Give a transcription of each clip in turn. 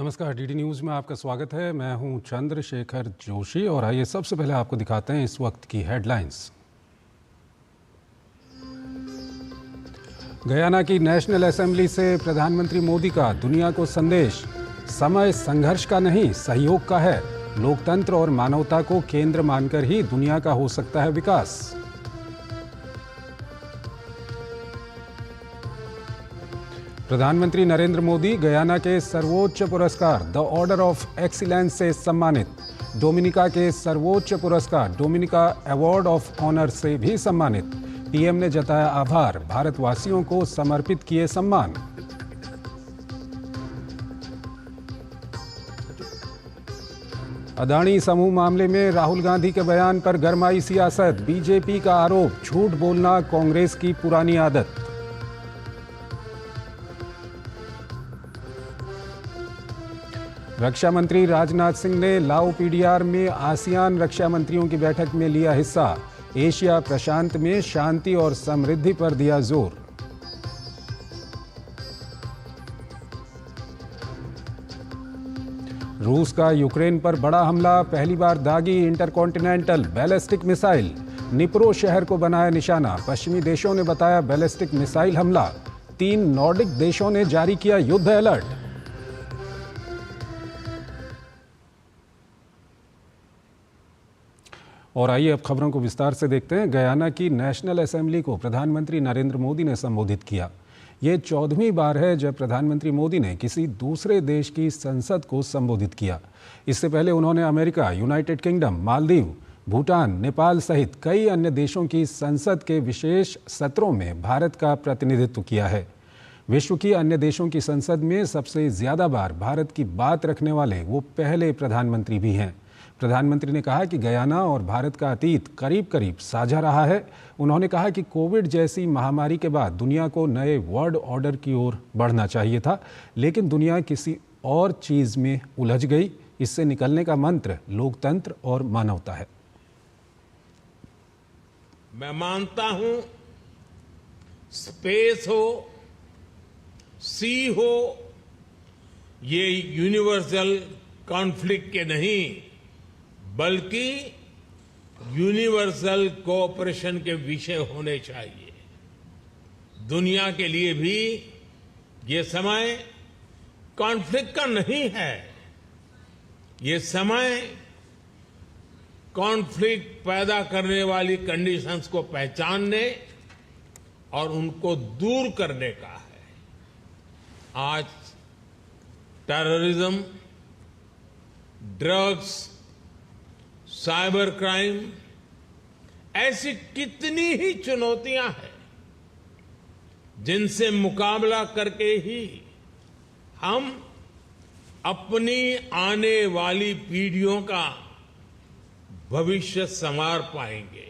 नमस्कार, DD news में आपका स्वागत है। मैं हूं चंद्रशेखर जोशी और आइए सबसे पहले आपको दिखाते हैं इस वक्त की हेडलाइंस। गयाना की नेशनल असेंबली से प्रधानमंत्री मोदी का दुनिया को संदेश, समय संघर्ष का नहीं सहयोग का है। लोकतंत्र और मानवता को केंद्र मानकर ही दुनिया का हो सकता है विकास। प्रधानमंत्री नरेंद्र मोदी गयाना के सर्वोच्च पुरस्कार द ऑर्डर ऑफ एक्सीलेंस से सम्मानित। डोमिनिका के सर्वोच्च पुरस्कार डोमिनिका अवार्ड ऑफ ऑनर से भी सम्मानित। पीएम ने जताया आभार, भारतवासियों को समर्पित किए सम्मान। अदानी समूह मामले में राहुल गांधी के बयान पर गरमाई सियासत। बीजेपी का आरोप, झूठ बोलना कांग्रेस की पुरानी आदत। रक्षा मंत्री राजनाथ सिंह ने लाओ पीडीआर में आसियान रक्षा मंत्रियों की बैठक में लिया हिस्सा। एशिया प्रशांत में शांति और समृद्धि पर दिया जोर। रूस का यूक्रेन पर बड़ा हमला, पहली बार दागी इंटरकॉन्टिनेंटल बैलिस्टिक मिसाइल। निप्रो शहर को बनाया निशाना, पश्चिमी देशों ने बताया बैलिस्टिक मिसाइल हमला। 3 नॉर्डिक देशों ने जारी किया युद्ध अलर्ट। और आइए अब खबरों को विस्तार से देखते हैं। गयाना की नेशनल असेंबली को प्रधानमंत्री नरेंद्र मोदी ने संबोधित किया। ये 14वीं बार है जब प्रधानमंत्री मोदी ने किसी दूसरे देश की संसद को संबोधित किया। इससे पहले उन्होंने America, United kingdom, Maldives, Bhutan, Nepal सहित कई अन्य देशों की संसद के विशेष सत्रों में भारत का प्रतिनिधित्व किया है। विश्व की अन्य देशों की संसद में सबसे ज्यादा बार भारत की बात रखने वाले वो पहले प्रधानमंत्री भी हैं। प्रधानमंत्री ने कहा कि गयाना और भारत का अतीत करीब करीब साझा रहा है। उन्होंने कहा कि कोविड जैसी महामारी के बाद दुनिया को नए वर्ल्ड ऑर्डर की ओर बढ़ना चाहिए था, लेकिन दुनिया किसी और चीज में उलझ गई। इससे निकलने का मंत्र लोकतंत्र और मानवता है। मैं मानता हूं, स्पेस हो, सी हो, ये यूनिवर्सल कॉन्फ्लिक्ट के नहीं बल्कि यूनिवर्सल कोऑपरेशन के विषय होने चाहिए। दुनिया के लिए भी ये समय कॉन्फ्लिक्ट का नहीं है। ये समय कॉन्फ्लिक्ट पैदा करने वाली कंडीशंस को पहचानने और उनको दूर करने का है। आज टेररिज्म, ड्रग्स, साइबर क्राइम, ऐसी कितनी ही चुनौतियां हैं जिनसे मुकाबला करके ही हम अपनी आने वाली पीढ़ियों का भविष्य संवार पाएंगे।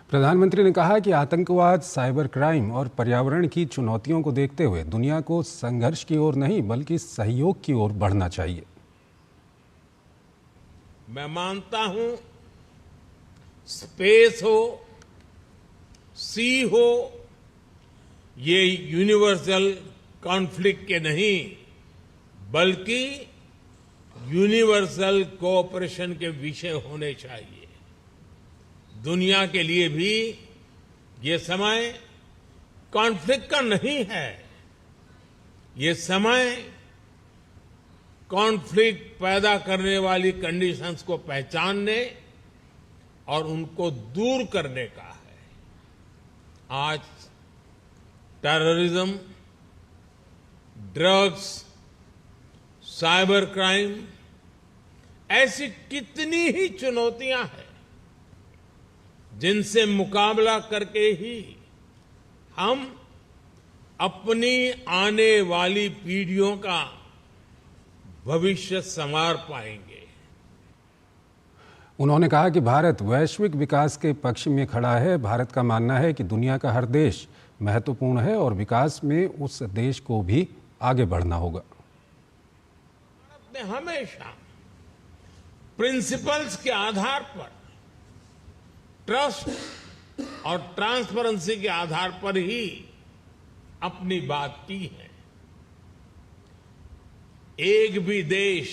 प्रधानमंत्री ने कहा कि आतंकवाद, साइबर क्राइम और पर्यावरण की चुनौतियों को देखते हुए दुनिया को संघर्ष की ओर नहीं बल्कि सहयोग की ओर बढ़ना चाहिए। मैं मानता हूं, स्पेस हो, सी हो, ये यूनिवर्सल कॉन्फ्लिक्ट के नहीं बल्कि यूनिवर्सल कोऑपरेशन के विषय होने चाहिए। दुनिया के लिए भी ये समय कॉन्फ्लिक्ट का नहीं है। ये समय कॉन्फ्लिक्ट पैदा करने वाली कंडीशंस को पहचानने और उनको दूर करने का है। आज टेररिज्म, ड्रग्स, साइबर क्राइम, ऐसी कितनी ही चुनौतियां हैं जिनसे मुकाबला करके ही हम अपनी आने वाली पीढ़ियों का भविष्य संवार पाएंगे। उन्होंने कहा कि भारत वैश्विक विकास के पक्ष में खड़ा है। भारत का मानना है कि दुनिया का हर देश महत्वपूर्ण है और विकास में उस देश को भी आगे बढ़ना होगा। भारत ने हमेशा प्रिंसिपल्स के आधार पर, ट्रस्ट और ट्रांसपेरेंसी के आधार पर ही अपनी बात की है। एक भी देश,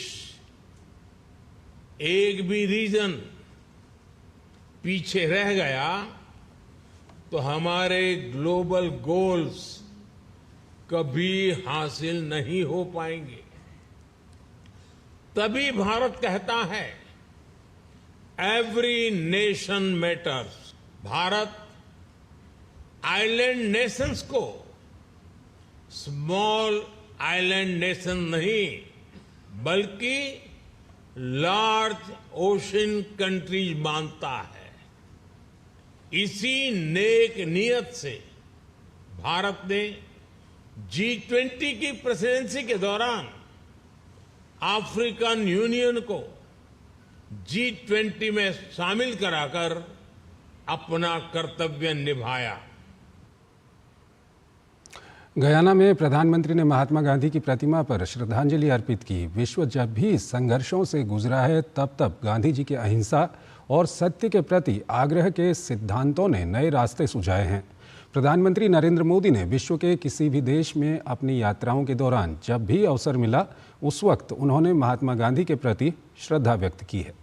एक भी रीजन पीछे रह गया तो हमारे ग्लोबल गोल्स कभी हासिल नहीं हो पाएंगे। तभी भारत कहता है every nation matters. Bharat island Nations को स्मॉल आइलैंड नेशन नहीं बल्कि लार्ज ओशन कंट्रीज मानता है। इसी नेक नियत से भारत ने G20 की प्रेसिडेंसी के दौरान अफ्रीकन यूनियन को G20 में शामिल कराकर अपना कर्तव्य निभाया। गयाना में प्रधानमंत्री ने महात्मा गांधी की प्रतिमा पर श्रद्धांजलि अर्पित की। विश्व जब भी संघर्षों से गुजरा है तब तब गांधी जी के अहिंसा और सत्य के प्रति आग्रह के सिद्धांतों ने नए रास्ते सुझाए हैं। प्रधानमंत्री नरेंद्र मोदी ने विश्व के किसी भी देश में अपनी यात्राओं के दौरान जब भी अवसर मिला उस वक्त उन्होंने महात्मा गांधी के प्रति श्रद्धा व्यक्त की है।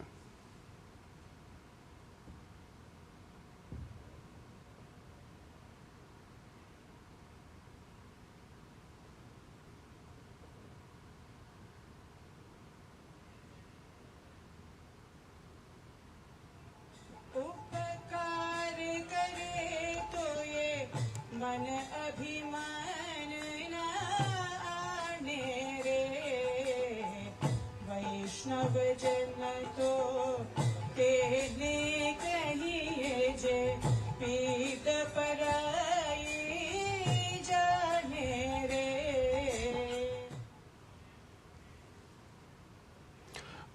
मन अभिमान न आने रे, वैष्णव जन तो तेने कहिए जे, पीत पराई जाने रे।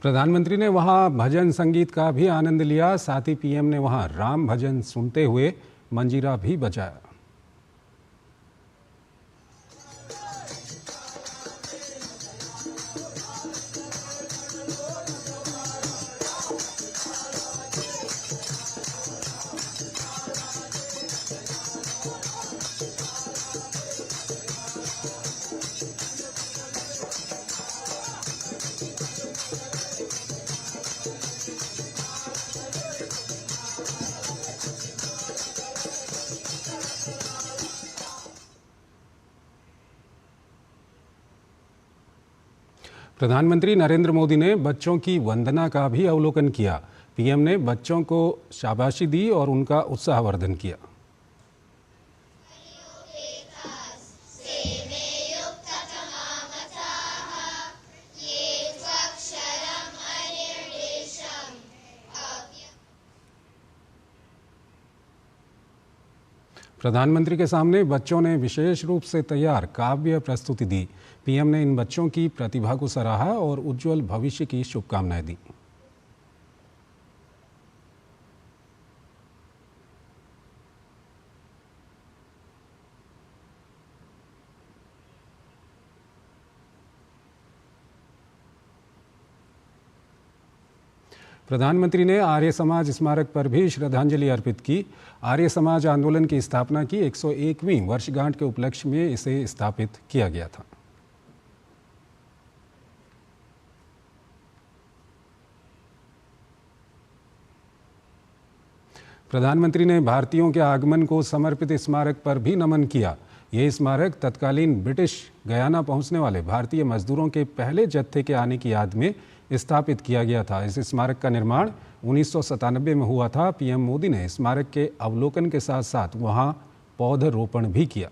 प्रधानमंत्री ने वहां भजन संगीत का भी आनंद लिया। साथ ही पीएम ने वहां राम भजन सुनते हुए मंजीरा भी बजाया। प्रधानमंत्री नरेंद्र मोदी ने बच्चों की वंदना का भी अवलोकन किया। पीएम ने बच्चों को शाबाशी दी और उनका उत्साहवर्धन किया। प्रधानमंत्री के सामने बच्चों ने विशेष रूप से तैयार काव्य प्रस्तुति दी। पीएम ने इन बच्चों की प्रतिभा को सराहा और उज्जवल भविष्य की शुभकामनाएं दी। प्रधानमंत्री ने आर्य समाज स्मारक पर भी श्रद्धांजलि अर्पित की। आर्य समाज आंदोलन की स्थापना की 101वीं वर्षगांठ के उपलक्ष्य में इसे स्थापित किया गया था। प्रधानमंत्री ने भारतीयों के आगमन को समर्पित स्मारक पर भी नमन किया। यह स्मारक तत्कालीन ब्रिटिश गयाना पहुंचने वाले भारतीय मजदूरों के पहले जत्थे के आने की याद में स्थापित किया गया था। इस स्मारक का निर्माण 1997 में हुआ था। पीएम मोदी ने स्मारक के अवलोकन के साथ साथ वहां पौधरोपण भी किया।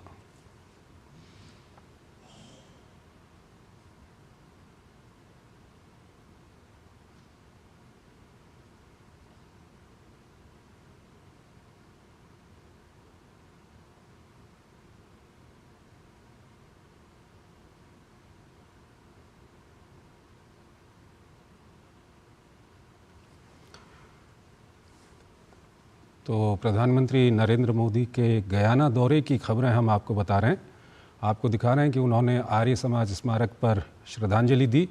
तो प्रधानमंत्री नरेंद्र मोदी के गयाना दौरे की खबरें हम आपको बता रहे हैं। आपको दिखा रहे हैं कि उन्होंने आर्य समाज स्मारक पर श्रद्धांजलि दी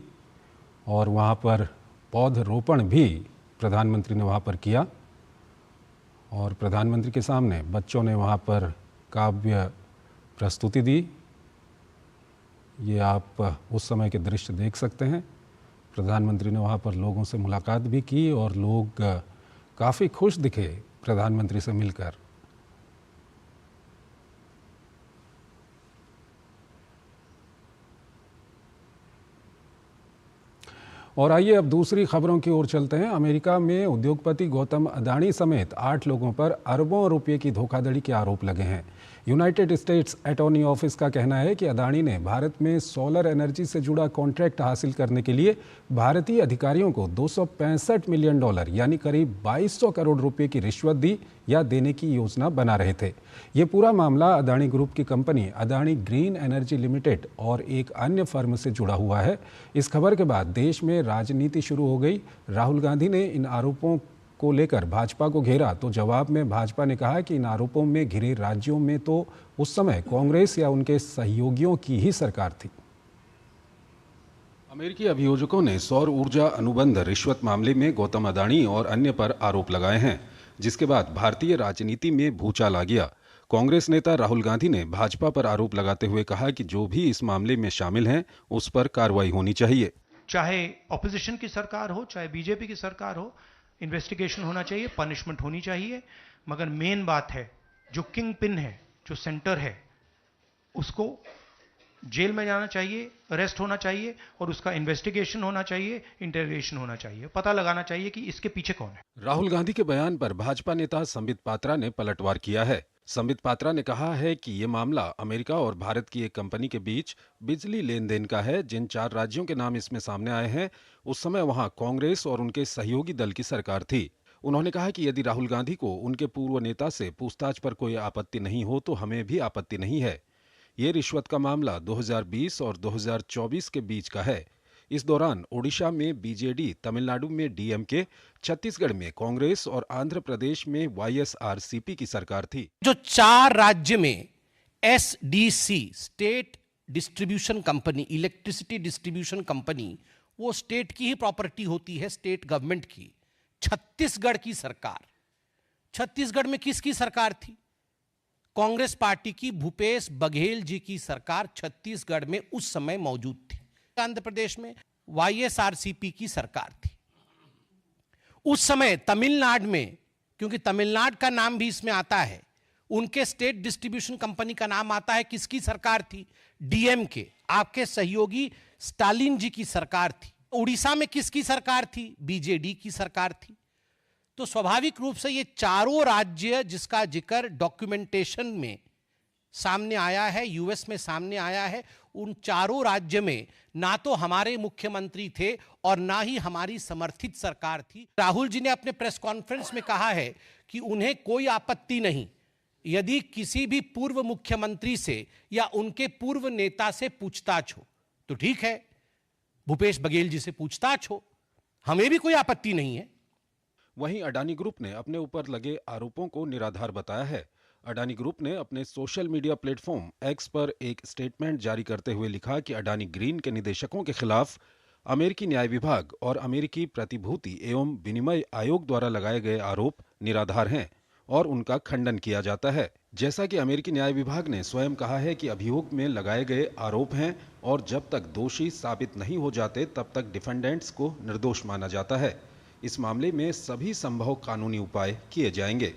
और वहाँ पर पौधरोपण भी प्रधानमंत्री ने वहाँ पर किया और प्रधानमंत्री के सामने बच्चों ने वहाँ पर काव्य प्रस्तुति दी। ये आप उस समय के दृश्य देख सकते हैं। प्रधानमंत्री ने वहाँ पर लोगों से मुलाकात भी की और लोग काफ़ी खुश दिखे प्रधानमंत्री से मिलकर। और आइए अब दूसरी खबरों की ओर चलते हैं। अमेरिका में उद्योगपति गौतम अदानी समेत 8 लोगों पर अरबों रुपए की धोखाधड़ी के आरोप लगे हैं। यूनाइटेड स्टेट्स अटॉर्नी ऑफिस का कहना है कि अदानी ने भारत में सोलर एनर्जी से जुड़ा कॉन्ट्रैक्ट हासिल करने के लिए भारतीय अधिकारियों को $265 मिलियन यानी करीब 2200 करोड़ रुपए की रिश्वत दी या देने की योजना बना रहे थे। ये पूरा मामला अदानी ग्रुप की company Adani green energy limited और एक अन्य फर्म से जुड़ा हुआ है। इस खबर के बाद देश में राजनीति शुरू हो गई। राहुल गांधी ने इन आरोपों को लेकर भाजपा को घेरा तो जवाब में भाजपा ने कहा कि इन आरोपों में घिरे राज्यों में तो उस समय कांग्रेस या उनके सहयोगियों की ही सरकार थी। अमेरिकी अभियोजकों ने सौर ऊर्जा अनुबंध रिश्वत मामले में गौतम अदानी और अन्य पर आरोप लगाए हैं, जिसके बाद भारतीय राजनीति में भूचाल आ गया। कांग्रेस नेता राहुल गांधी ने भाजपा पर आरोप लगाते हुए कहा कि जो भी इस मामले में शामिल हैं उस पर कार्रवाई होनी चाहिए। चाहे ऑपोजिशन की सरकार हो, चाहे बीजेपी की सरकार हो, इन्वेस्टिगेशन होना चाहिए, पनिशमेंट होनी चाहिए। मगर मेन बात है, जो किंग पिन है, जो सेंटर है, उसको जेल में जाना चाहिए, अरेस्ट होना चाहिए और उसका इन्वेस्टिगेशन होना चाहिए, इंटरोगेशन होना चाहिए, पता लगाना चाहिए कि इसके पीछे कौन है। राहुल गांधी के बयान पर भाजपा नेता संबित पात्रा ने पलटवार किया है। संबित पात्रा ने कहा है कि ये मामला अमेरिका और भारत की एक कंपनी के बीच बिजली लेन देन का है। जिन 4 राज्यों के नाम इसमें सामने आए हैं उस समय वहां कांग्रेस और उनके सहयोगी दल की सरकार थी। उन्होंने कहा कि यदि राहुल गांधी को उनके पूर्व नेता से पूछताछ पर कोई आपत्ति नहीं हो तो हमें भी आपत्ति नहीं है। ये रिश्वत का मामला 2020 और 2024 के बीच का है। इस दौरान ओडिशा में बीजेडी, तमिलनाडु में डीएमके, छत्तीसगढ़ में कांग्रेस और आंध्र प्रदेश में वाईएसआरसीपी की सरकार थी। जो 4 राज्य में SDC, state distribution company, electricity distribution company, वो स्टेट की ही प्रॉपर्टी होती है, स्टेट गवर्नमेंट की। छत्तीसगढ़ की सरकार, छत्तीसगढ़ में किसकी सरकार थी? कांग्रेस पार्टी की भूपेश बघेल जी की सरकार छत्तीसगढ़ में उस समय मौजूद थी। आंध्र प्रदेश में वाईएसआरसीपी की सरकार थी। उस समय तमिलनाडु में, क्योंकि तमिलनाडु का नाम भी इसमें आता है, उनके स्टेट डिस्ट्रीब्यूशन कंपनी का नाम आता है। किसकी सरकार थी? डीएमके, आपके सहयोगी स्टालिन जी की सरकार थी। उड़ीसा में किसकी सरकार थी? बीजेडी की सरकार थी। तो स्वाभाविक रूप से ये चारों राज्य जिसका जिक्र डॉक्यूमेंटेशन में सामने आया है, यूएस में सामने आया है, उन चारों राज्य में ना तो हमारे मुख्यमंत्री थे और ना ही हमारी समर्थित सरकार थी। राहुल जी ने अपने प्रेस कॉन्फ्रेंस में कहा है कि उन्हें कोई आपत्ति नहीं यदि किसी भी पूर्व मुख्यमंत्री से या उनके पूर्व नेता से पूछताछ हो, तो ठीक है, भूपेश बघेल जी से पूछताछ हो, हमें भी कोई आपत्ति नहीं है। वहीं अडानी ग्रुप ने अपने ऊपर लगे आरोपों को निराधार बताया है। अडानी ग्रुप ने अपने सोशल मीडिया प्लेटफॉर्म एक्स पर एक स्टेटमेंट जारी करते हुए लिखा कि अडानी ग्रीन के निदेशकों के खिलाफ अमेरिकी न्याय विभाग और अमेरिकी प्रतिभूति एवं विनिमय आयोग द्वारा लगाए गए आरोप निराधार हैं और उनका खंडन किया जाता है। जैसा कि अमेरिकी न्याय विभाग ने स्वयं कहा है कि अभियोग में लगाए गए आरोप हैं और जब तक दोषी साबित नहीं हो जाते तब तक डिफेंडेंट्स को निर्दोष माना जाता है। इस मामले में सभी संभव कानूनी उपाय किए जाएंगे।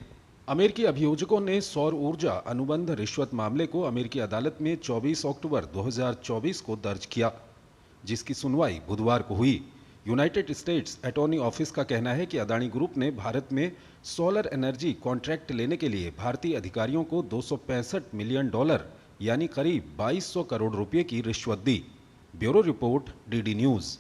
अमेरिकी अभियोजकों ने सौर ऊर्जा अनुबंध रिश्वत मामले को अमेरिकी अदालत में 24 अक्टूबर 2024 को दर्ज किया, जिसकी सुनवाई बुधवार को हुई। यूनाइटेड स्टेट्स अटॉर्नी ऑफिस का कहना है कि अदानी ग्रुप ने भारत में सोलर एनर्जी कॉन्ट्रैक्ट लेने के लिए भारतीय अधिकारियों को $265 मिलियन यानी करीब 2200 करोड़ रुपए की रिश्वत दी। Bureau report, DD news.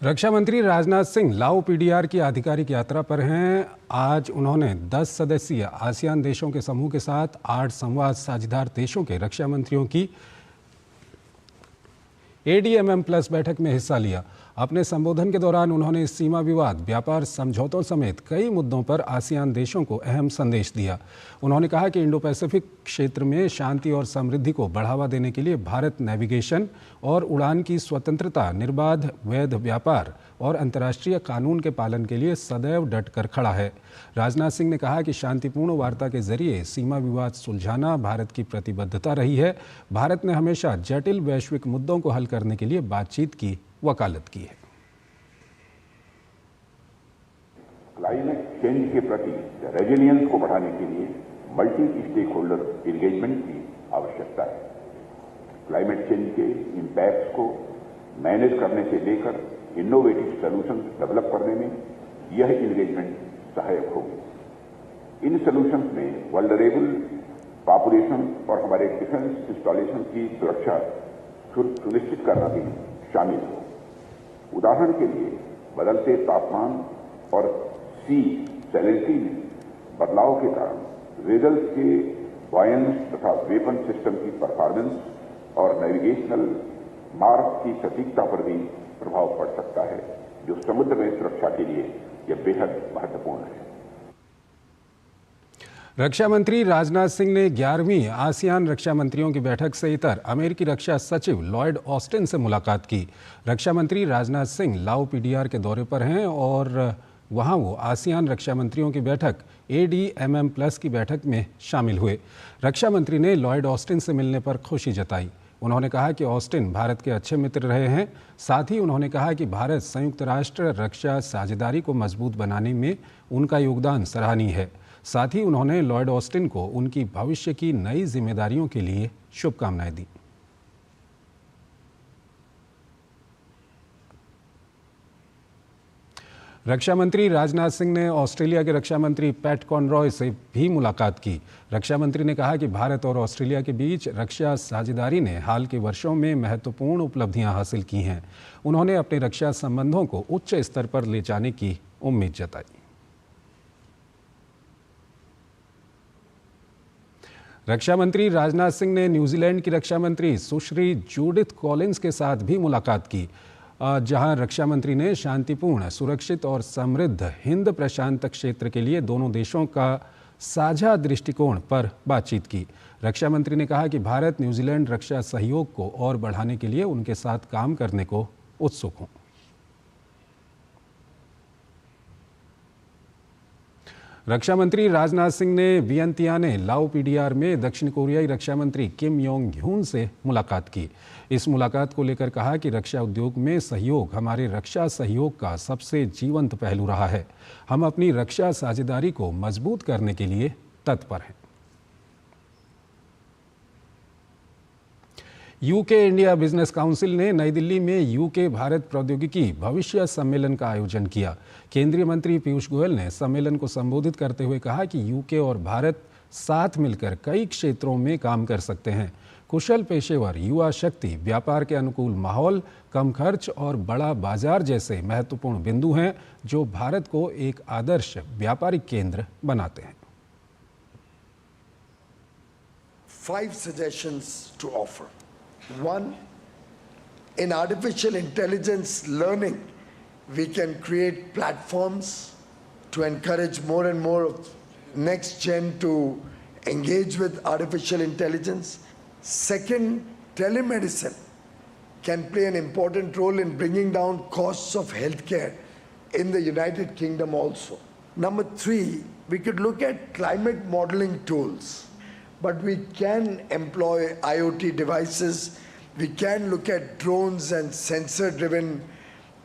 रक्षा मंत्री राजनाथ सिंह लाओ पीडीआर की आधिकारिक यात्रा पर हैं। आज उन्होंने 10 सदस्यीय आसियान देशों के समूह के साथ 8 संवाद साझेदार देशों के रक्षा मंत्रियों की ADMM+ बैठक में हिस्सा लिया। अपने संबोधन के दौरान उन्होंने सीमा विवाद, व्यापार समझौतों समेत कई मुद्दों पर आसियान देशों को अहम संदेश दिया। उन्होंने कहा कि इंडो पैसिफिक क्षेत्र में शांति और समृद्धि को बढ़ावा देने के लिए भारत नेविगेशन और उड़ान की स्वतंत्रता, निर्बाध वैध व्यापार और अंतर्राष्ट्रीय कानून के पालन के लिए सदैव डटकर खड़ा है। राजनाथ सिंह ने कहा कि शांतिपूर्ण वार्ता के जरिए सीमा विवाद सुलझाना भारत की प्रतिबद्धता रही है। भारत ने हमेशा जटिल वैश्विक मुद्दों को हल करने के लिए बातचीत की वकालत की है। क्लाइमेट चेंज के प्रति रेजिलियंस को बढ़ाने के लिए मल्टी स्टेक होल्डर इंगेजमेंट की आवश्यकता है। क्लाइमेट चेंज के इम्पैक्ट्स को मैनेज करने से लेकर इनोवेटिव सॉल्यूशंस डेवलप करने में यह इंगेजमेंट सहायक होगी। इन सॉल्यूशंस में वल्नरेबल पॉपुलेशन और हमारे डिफेंस इंस्टॉलेशन की सुरक्षा सुनिश्चित करना भी शामिल हो। उदाहरण के लिए बदलते तापमान और सी सैलिनिटी में बदलाव के कारण वेजल्स के बॉयंस तथा वेपन सिस्टम की परफॉर्मेंस और नेविगेशनल मार्ग की सटीकता पर भी प्रभाव पड़ सकता है, जो समुद्र में सुरक्षा के लिए यह बेहद महत्वपूर्ण है। रक्षा मंत्री राजनाथ सिंह ने 11वीं आसियान रक्षा मंत्रियों की बैठक से इतर अमेरिकी रक्षा सचिव लॉयड ऑस्टिन से मुलाकात की। रक्षा मंत्री राजनाथ सिंह लाओ पीडीआर के दौरे पर हैं और वहां वो आसियान रक्षा मंत्रियों की बैठक ADMM+ की बैठक में शामिल हुए। रक्षा मंत्री ने लॉयड ऑस्टिन से मिलने पर खुशी जताई। उन्होंने कहा कि ऑस्टिन भारत के अच्छे मित्र रहे हैं। साथ ही उन्होंने कहा कि भारत संयुक्त राष्ट्र रक्षा साझेदारी को मजबूत बनाने में उनका योगदान सराहनीय है। साथ ही उन्होंने लॉयड ऑस्टिन को उनकी भविष्य की नई जिम्मेदारियों के लिए शुभकामनाएं दी। रक्षा मंत्री राजनाथ सिंह ने ऑस्ट्रेलिया के रक्षा मंत्री पैट कॉनरॉय से भी मुलाकात की। रक्षा मंत्री ने कहा कि भारत और ऑस्ट्रेलिया के बीच रक्षा साझेदारी ने हाल के वर्षों में महत्वपूर्ण उपलब्धियां हासिल की हैं। उन्होंने अपने रक्षा संबंधों को उच्च स्तर पर ले जाने की उम्मीद जताई। रक्षा मंत्री राजनाथ सिंह ने न्यूजीलैंड की रक्षा मंत्री सुश्री जूडिथ कॉलिंस के साथ भी मुलाकात की, जहां रक्षा मंत्री ने शांतिपूर्ण, सुरक्षित और समृद्ध हिंद प्रशांत क्षेत्र के लिए दोनों देशों का साझा दृष्टिकोण पर बातचीत की। रक्षा मंत्री ने कहा कि भारत न्यूजीलैंड रक्षा सहयोग को और बढ़ाने के लिए उनके साथ काम करने को उत्सुक हूं। रक्षा मंत्री राजनाथ सिंह ने वियंतियाने लाओ पीडीआर में दक्षिण कोरियाई रक्षा मंत्री किम योंग ह्यून से मुलाकात की। इस मुलाकात को लेकर कहा कि रक्षा उद्योग में सहयोग हमारे रक्षा सहयोग का सबसे जीवंत पहलू रहा है। हम अपनी रक्षा साझेदारी को मजबूत करने के लिए तत्पर हैं। यूके इंडिया बिजनेस काउंसिल ने नई दिल्ली में यूके भारत प्रौद्योगिकी भविष्य सम्मेलन का आयोजन किया। केंद्रीय मंत्री पीयूष गोयल ने सम्मेलन को संबोधित करते हुए कहा कि यूके और भारत साथ मिलकर कई क्षेत्रों में काम कर सकते हैं। कुशल पेशेवर, युवा शक्ति, व्यापार के अनुकूल माहौल, कम खर्च और बड़ा बाजार जैसे महत्वपूर्ण बिंदु हैं जो भारत को एक आदर्श व्यापारिक केंद्र बनाते हैं। 5 suggestions to offer. One, in artificial intelligence learning, we can create platforms to encourage more and more of next gen to engage with artificial intelligence. Second, telemedicine can play an important role in bringing down costs of healthcare in the United Kingdom also. Number 3, we could look at climate modeling tools. But we can employ IoT devices. We can look at drones and sensor-driven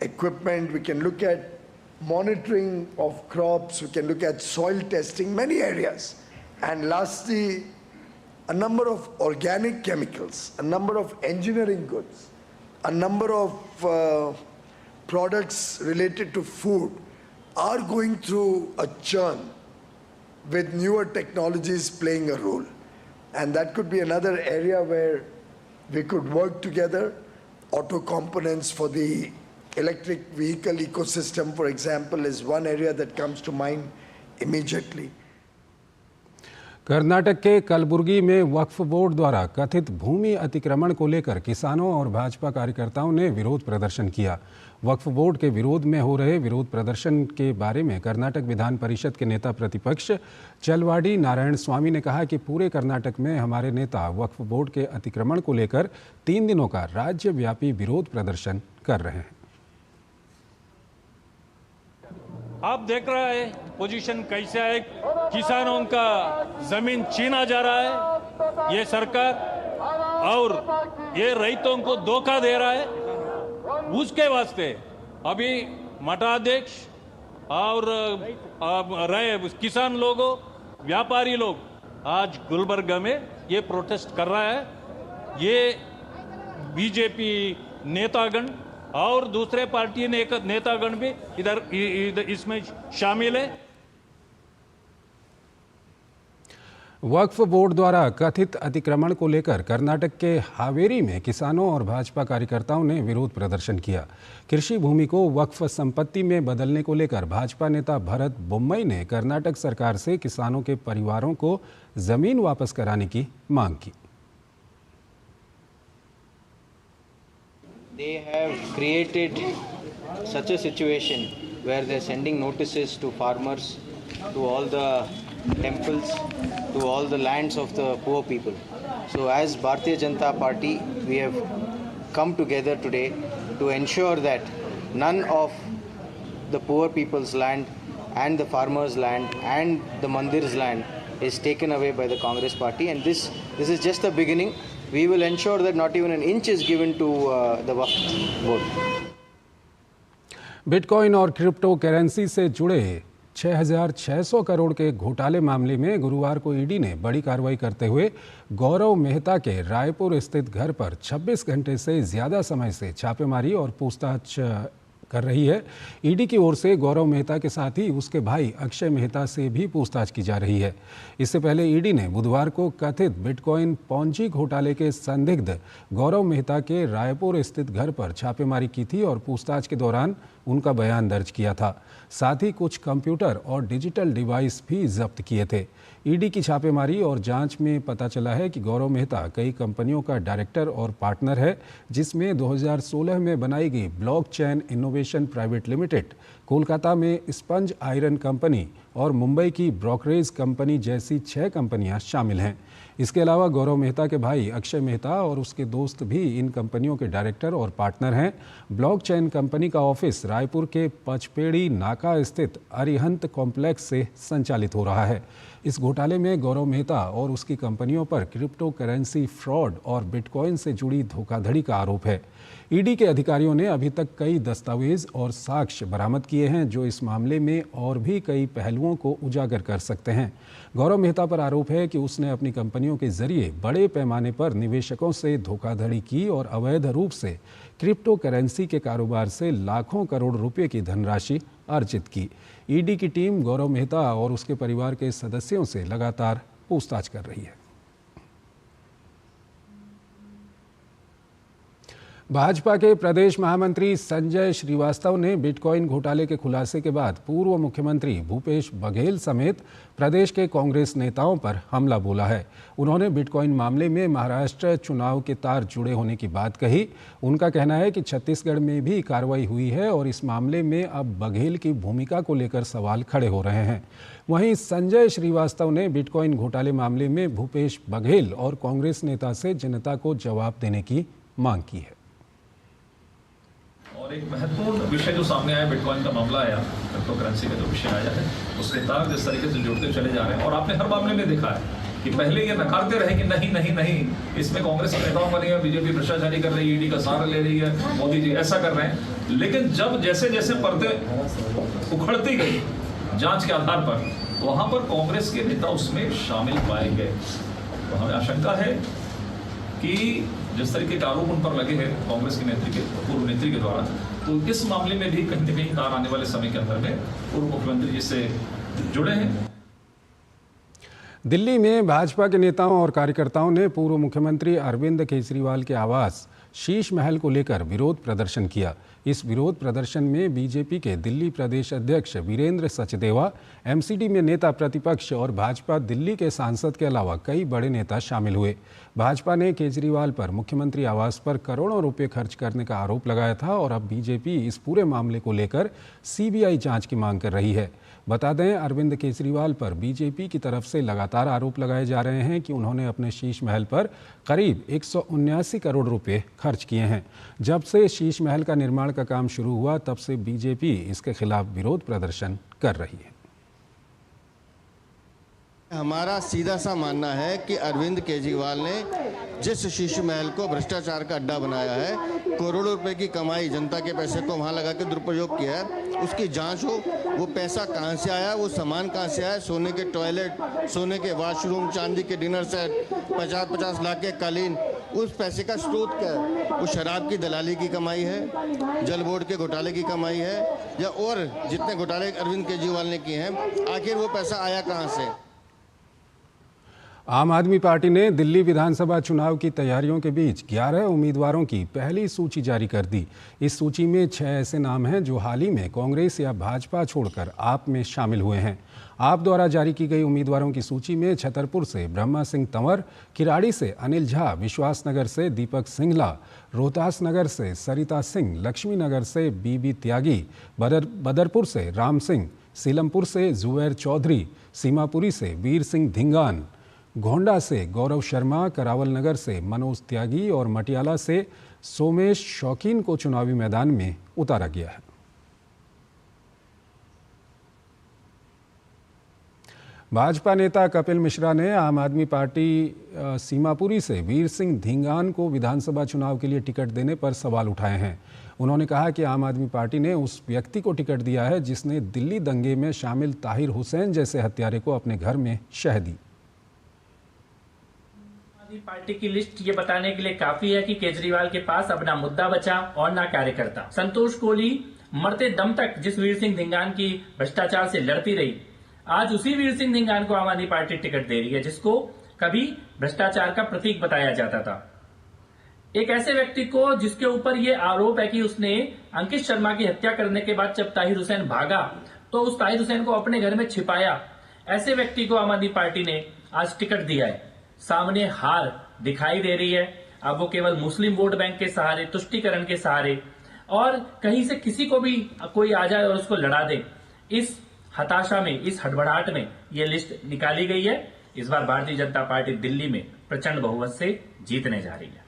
equipment. We can look at monitoring of crops. We can look at soil testing, many areas. And lastly, a number of organic chemicals, a number of engineering goods, a number of products related to food are going through a churn with newer technologies playing a role. And that could be another area where we could work together. Auto components for the electric vehicle ecosystem, for example, is one area that comes to mind immediately. Karnataka के कलबुर्गी में वक्फ board द्वारा कथित भूमि अतिक्रमण को लेकर किसानों और भाजपा कार्यकर्ताओं ने विरोध प्रदर्शन किया। वक्फ बोर्ड के विरोध में हो रहे विरोध प्रदर्शन के बारे में कर्नाटक विधान परिषद के नेता प्रतिपक्ष चलवाडी नारायण स्वामी ने कहा कि पूरे कर्नाटक में हमारे नेता वक्फ बोर्ड के अतिक्रमण को लेकर 3 दिनों का राज्यव्यापी विरोध प्रदर्शन कर रहे हैं। आप देख रहे हैं पोजीशन कैसा है, किसानों का जमीन छीना जा रहा है ये सरकार, और ये रैतों को धोखा दे रहा है। उसके वास्ते अभी मठाध्यक्ष और किसान लोगों, व्यापारी लोग आज गुलबर्गा में ये प्रोटेस्ट कर रहा है। ये बीजेपी नेतागण और दूसरे पार्टी नेतागण भी इधर इसमें शामिल है। वक्फ बोर्ड द्वारा कथित अतिक्रमण को लेकर कर्नाटक के हावेरी में किसानों और भाजपा कार्यकर्ताओं ने विरोध प्रदर्शन किया। कृषि भूमि को वक्फ संपत्ति में बदलने को लेकर भाजपा नेता भरत बोम्मई ने कर्नाटक सरकार से किसानों के परिवारों को जमीन वापस कराने की मांग की। They have created such a situation where they're sending notices to farmers, to all the temples, to all the lands of the poor people. So as Bharatiya Janata Party, we have come together today to ensure that none of the poor people's land and the farmers' land and the mandir's land is taken away by the Congress Party, and this is just the beginning. We will ensure that not even an inch is given to the Waqf board. Bitcoin और crypto currency से जुड़े 6,600 करोड़ के घोटाले मामले में गुरुवार को ED ने बड़ी कार्रवाई करते हुए गौरव मेहता के रायपुर स्थित घर पर 26 घंटे से ज़्यादा समय से छापेमारी और पूछताछ कर रही है। ईडी की ओर से गौरव मेहता के साथ ही उसके भाई अक्षय मेहता से भी पूछताछ की जा रही है। इससे पहले ईडी ने बुधवार को कथित बिटकॉइन पॉन्जी घोटाले के संदिग्ध गौरव मेहता के रायपुर स्थित घर पर छापेमारी की थी और पूछताछ के दौरान उनका बयान दर्ज किया था। साथ ही कुछ कंप्यूटर और डिजिटल डिवाइस भी जब्त किए थे। ईडी की छापेमारी और जांच में पता चला है कि गौरव मेहता कई कंपनियों का डायरेक्टर और पार्टनर है, जिसमें 2016 में बनाई गई blockchain innovation private limited, Kolkata में स्पंज आयरन कंपनी और मुंबई की ब्रोकरेज कंपनी जैसी 6 कंपनियां शामिल हैं। इसके अलावा गौरव मेहता के भाई अक्षय मेहता और उसके दोस्त भी इन कंपनियों के डायरेक्टर और पार्टनर हैं। ब्लॉकचेन कंपनी का ऑफिस रायपुर के पचपेड़ी नाका स्थित अरिहंत कॉम्प्लेक्स से संचालित हो रहा है। इस घोटाले में गौरव मेहता और उसकी कंपनियों पर क्रिप्टो करेंसी फ्रॉड और बिटकॉइन से जुड़ी धोखाधड़ी का आरोप है। ईडी के अधिकारियों ने अभी तक कई दस्तावेज और साक्ष्य बरामद किए हैं जो इस मामले में और भी कई पहलुओं को उजागर कर सकते हैं। गौरव मेहता पर आरोप है कि उसने अपनी कंपनियों के जरिए बड़े पैमाने पर निवेशकों से धोखाधड़ी की और अवैध रूप से क्रिप्टो करेंसी के कारोबार से लाखों करोड़ रुपए की धनराशि अर्जित की। ईडी की टीम गौरव मेहता और उसके परिवार के सदस्यों से लगातार पूछताछ कर रही है। भाजपा के प्रदेश महामंत्री संजय श्रीवास्तव ने बिटकॉइन घोटाले के खुलासे के बाद पूर्व मुख्यमंत्री भूपेश बघेल समेत प्रदेश के कांग्रेस नेताओं पर हमला बोला है। उन्होंने बिटकॉइन मामले में महाराष्ट्र चुनाव के तार जुड़े होने की बात कही। उनका कहना है कि छत्तीसगढ़ में भी कार्रवाई हुई है और इस मामले में अब बघेल की भूमिका को लेकर सवाल खड़े हो रहे हैं। वहीं संजय श्रीवास्तव ने बिटकॉइन घोटाले मामले में भूपेश बघेल और कांग्रेस नेता से जनता को जवाब देने की मांग की है। और एक महत्वपूर्ण विषय जो सामने आया, बिटकॉइन का मामला आया, क्रिप्टो करेंसी का जो विषय आया है, उसके तार जिस तरीके से जुड़ते चले जा रहे हैं। और आपने हर मामले में देखा है कि पहले ये नकारते रहे कि नहीं नहीं नहीं, इसमें कांग्रेस के नेताओं का नहीं है, बीजेपी भ्रष्टाचारी कर रही है, ईडी का सहारा ले रही है, मोदी जी ऐसा कर रहे हैं। लेकिन जब जैसे जैसे पर्दे उखड़ती गई जांच के आधार पर, वहां पर कांग्रेस के नेता उसमें शामिल पाए गए। तो हमें आशंका है कि जिस तरीके के आरोप उन पर लगे हैं कांग्रेस के पूर्व नेत्री के द्वारा, तो इस मामले में भी कहीं न कहीं तार आने वाले समय के अंदर में पूर्व मुख्यमंत्री जी से जुड़े हैं। दिल्ली में भाजपा के नेताओं और कार्यकर्ताओं ने पूर्व मुख्यमंत्री अरविंद केजरीवाल के आवास शीश महल को लेकर विरोध प्रदर्शन किया। इस विरोध प्रदर्शन में बीजेपी के दिल्ली प्रदेश अध्यक्ष वीरेंद्र सचदेवा, एमसीडी में नेता प्रतिपक्ष और भाजपा दिल्ली के सांसद के अलावा कई बड़े नेता शामिल हुए। भाजपा ने केजरीवाल पर मुख्यमंत्री आवास पर करोड़ों रुपए खर्च करने का आरोप लगाया था और अब बीजेपी इस पूरे मामले को लेकर सीबीआई जांच की मांग कर रही है। बता दें, अरविंद केजरीवाल पर बीजेपी की तरफ से लगातार आरोप लगाए जा रहे हैं कि उन्होंने अपने शीश महल पर करीब 179 करोड़ रुपए खर्च किए हैं। जब से शीश महल का निर्माण का काम शुरू हुआ तब से बीजेपी इसके खिलाफ विरोध प्रदर्शन कर रही है। हमारा सीधा सा मानना है कि अरविंद केजरीवाल ने जिस शीश महल को भ्रष्टाचार का अड्डा बनाया है, करोड़ों रुपए की कमाई, जनता के पैसे को वहां लगा के दुरुपयोग किया है, उसकी जांच हो। वो पैसा कहां से आया, वो सामान कहां से आया, सोने के टॉयलेट, सोने के वॉशरूम, चांदी के डिनर सेट, 50-50 लाख के कालीन, उस पैसे का स्रोत क्या है? वो शराब की दलाली की कमाई है, जल बोर्ड के घोटाले की कमाई है, या और जितने घोटाले अरविंद केजरीवाल ने किए हैं, आखिर वो पैसा आया कहां से? आम आदमी पार्टी ने दिल्ली विधानसभा चुनाव की तैयारियों के बीच 11 उम्मीदवारों की पहली सूची जारी कर दी। इस सूची में 6 ऐसे नाम हैं जो हाल ही में कांग्रेस या भाजपा छोड़कर आप में शामिल हुए हैं। आप द्वारा जारी की गई उम्मीदवारों की सूची में छतरपुर से ब्रह्मा सिंह तंवर, किराड़ी से अनिल झा, विश्वासनगर से दीपक सिंघला, रोहतास नगर से सरिता सिंह, लक्ष्मी नगर से बीबी त्यागी, बदरपुर से राम सिंह, सीलमपुर से जुबैर चौधरी, सीमापुरी से वीर सिंह धिंगान, गोंडा से गौरव शर्मा, करावल नगर से मनोज त्यागी और मटियाला से सोमेश शौकीन को चुनावी मैदान में उतारा गया है। भाजपा नेता कपिल मिश्रा ने आम आदमी पार्टी सीमापुरी से वीर सिंह धिंगान को विधानसभा चुनाव के लिए टिकट देने पर सवाल उठाए हैं। उन्होंने कहा कि आम आदमी पार्टी ने उस व्यक्ति को टिकट दिया है जिसने दिल्ली दंगे में शामिल ताहिर हुसैन जैसे हत्यारे को अपने घर में शह दी। पार्टी की लिस्ट ये बताने के लिए काफी है कि केजरीवाल के पास अब ना मुद्दा बचा और ना कार्यकर्ता। संतोष कोहली मरते दम तक जिस वीर सिंह धिंगान की भ्रष्टाचार से लड़ती रही, आज उसी वीर सिंह धिंगान को आम आदमी पार्टी टिकट दे रही है जिसको कभी भ्रष्टाचार का प्रतीक बताया जाता था। एक ऐसे व्यक्ति को जिसके ऊपर ये आरोप है कि उसने अंकित शर्मा की हत्या करने के बाद जब ताहिर हुसैन भागा तो उस ताहिर हुसैन को अपने घर में छिपाया, ऐसे व्यक्ति को आम आदमी पार्टी ने आज टिकट दिया है। सामने हार दिखाई दे रही है। अब वो केवल मुस्लिम वोट बैंक के सहारे, तुष्टीकरण के सहारे और कहीं से किसी को भी कोई आ जाए और उसको लड़ा दे, इस हताशा में, इस हड़बड़ाहट में ये लिस्ट निकाली गई है। इस बार भारतीय जनता पार्टी दिल्ली में प्रचंड बहुमत से जीतने जा रही है।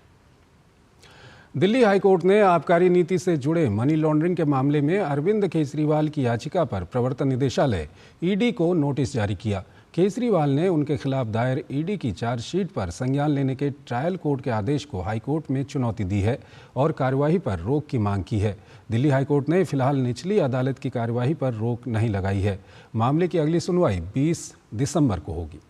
दिल्ली हाईकोर्ट ने आबकारी नीति से जुड़े मनी लॉन्ड्रिंग के मामले में अरविंद केजरीवाल की याचिका पर प्रवर्तन निदेशालय ईडी को नोटिस जारी किया। केजरीवाल ने उनके खिलाफ दायर ईडी की चार्जशीट पर संज्ञान लेने के ट्रायल कोर्ट के आदेश को हाईकोर्ट में चुनौती दी है और कार्यवाही पर रोक की मांग की है। दिल्ली हाईकोर्ट ने फिलहाल निचली अदालत की कार्यवाही पर रोक नहीं लगाई है। मामले की अगली सुनवाई 20 दिसंबर को होगी।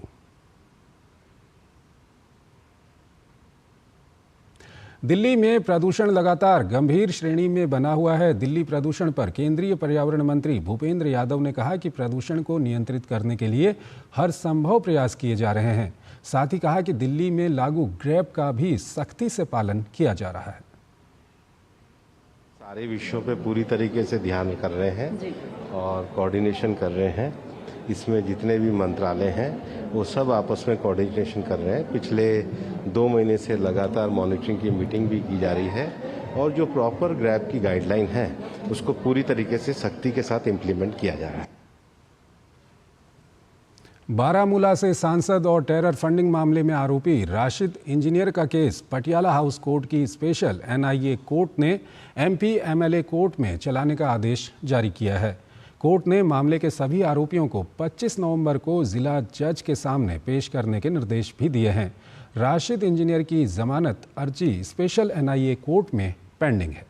दिल्ली में प्रदूषण लगातार गंभीर श्रेणी में बना हुआ है। दिल्ली प्रदूषण पर केंद्रीय पर्यावरण मंत्री भूपेंद्र यादव ने कहा कि प्रदूषण को नियंत्रित करने के लिए हर संभव प्रयास किए जा रहे हैं। साथ ही कहा कि दिल्ली में लागू ग्रैब का भी सख्ती से पालन किया जा रहा है। सारे विषयों पे पूरी तरीके से ध्यान कर रहे हैं और कोऑर्डिनेशन कर रहे हैं। इसमें जितने भी मंत्रालय हैं वो सब आपस में कोऑर्डिनेशन कर रहे हैं। पिछले 2 महीने से लगातार मॉनिटरिंग की मीटिंग भी की जा रही है और जो प्रॉपर ग्रैब की गाइडलाइन है उसको पूरी तरीके से सख्ती के साथ इम्प्लीमेंट किया जा रहा है। बारामूला से सांसद और टेरर फंडिंग मामले में आरोपी राशिद इंजीनियर का केस पटियाला हाउस कोर्ट की स्पेशल एनआईए कोर्ट ने एमपी एमएलए कोर्ट में चलाने का आदेश जारी किया है। कोर्ट ने मामले के सभी आरोपियों को 25 नवंबर को जिला जज के सामने पेश करने के निर्देश भी दिए हैं। राशिद इंजीनियर की जमानत अर्जी स्पेशल एनआईए कोर्ट में पेंडिंग है।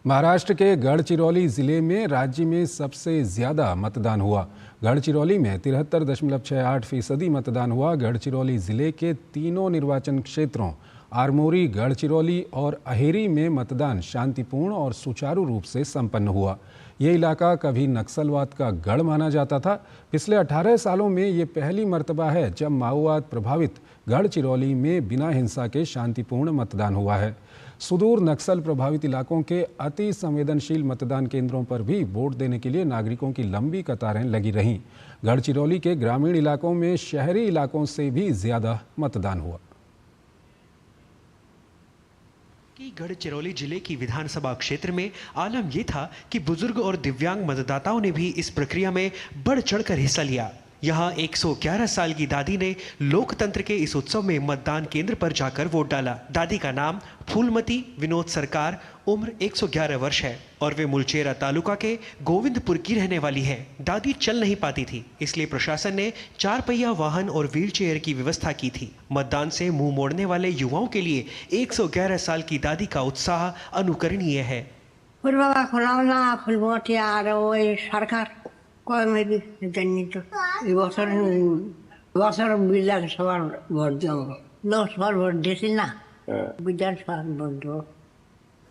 महाराष्ट्र के गढ़चिरौली जिले में राज्य में सबसे ज्यादा मतदान हुआ। गढ़चिरौली में 73.68% मतदान हुआ। गढ़चिरौली जिले के तीनों निर्वाचन क्षेत्रों आरमोरी, गढ़चिरौली और अहेरी में मतदान शांतिपूर्ण और सुचारू रूप से संपन्न हुआ। ये इलाका कभी नक्सलवाद का गढ़ माना जाता था। पिछले 18 सालों में ये पहली मर्तबा है जब माओवाद प्रभावित गढ़चिरौली में बिना हिंसा के शांतिपूर्ण मतदान हुआ है। सुदूर नक्सल प्रभावित इलाकों के अति संवेदनशील मतदान केंद्रों पर भी वोट देने के लिए नागरिकों की लंबी कतारें लगी रहीं। गढ़चिरौली के ग्रामीण इलाकों में शहरी इलाकों से भी ज्यादा मतदान हुआ। कि गढ़चिरौली जिले की विधानसभा क्षेत्र में आलम यह था कि बुजुर्ग और दिव्यांग मतदाताओं ने भी इस प्रक्रिया में बढ़ चढ़कर हिस्सा लिया। यहाँ 111 साल की दादी ने लोकतंत्र के इस उत्सव में मतदान केंद्र पर जाकर वोट डाला। दादी का नाम फूलमती विनोद सरकार, उम्र 111 वर्ष है और वे मुलचेरा तालुका के गोविंदपुर की रहने वाली है। दादी चल नहीं पाती थी, इसलिए प्रशासन ने 4 पहिया वाहन और व्हीलचेयर की व्यवस्था की थी। मतदान से मुंह मोड़ने वाले युवाओं के लिए 111 साल की दादी का उत्साह अनुकरणीय है।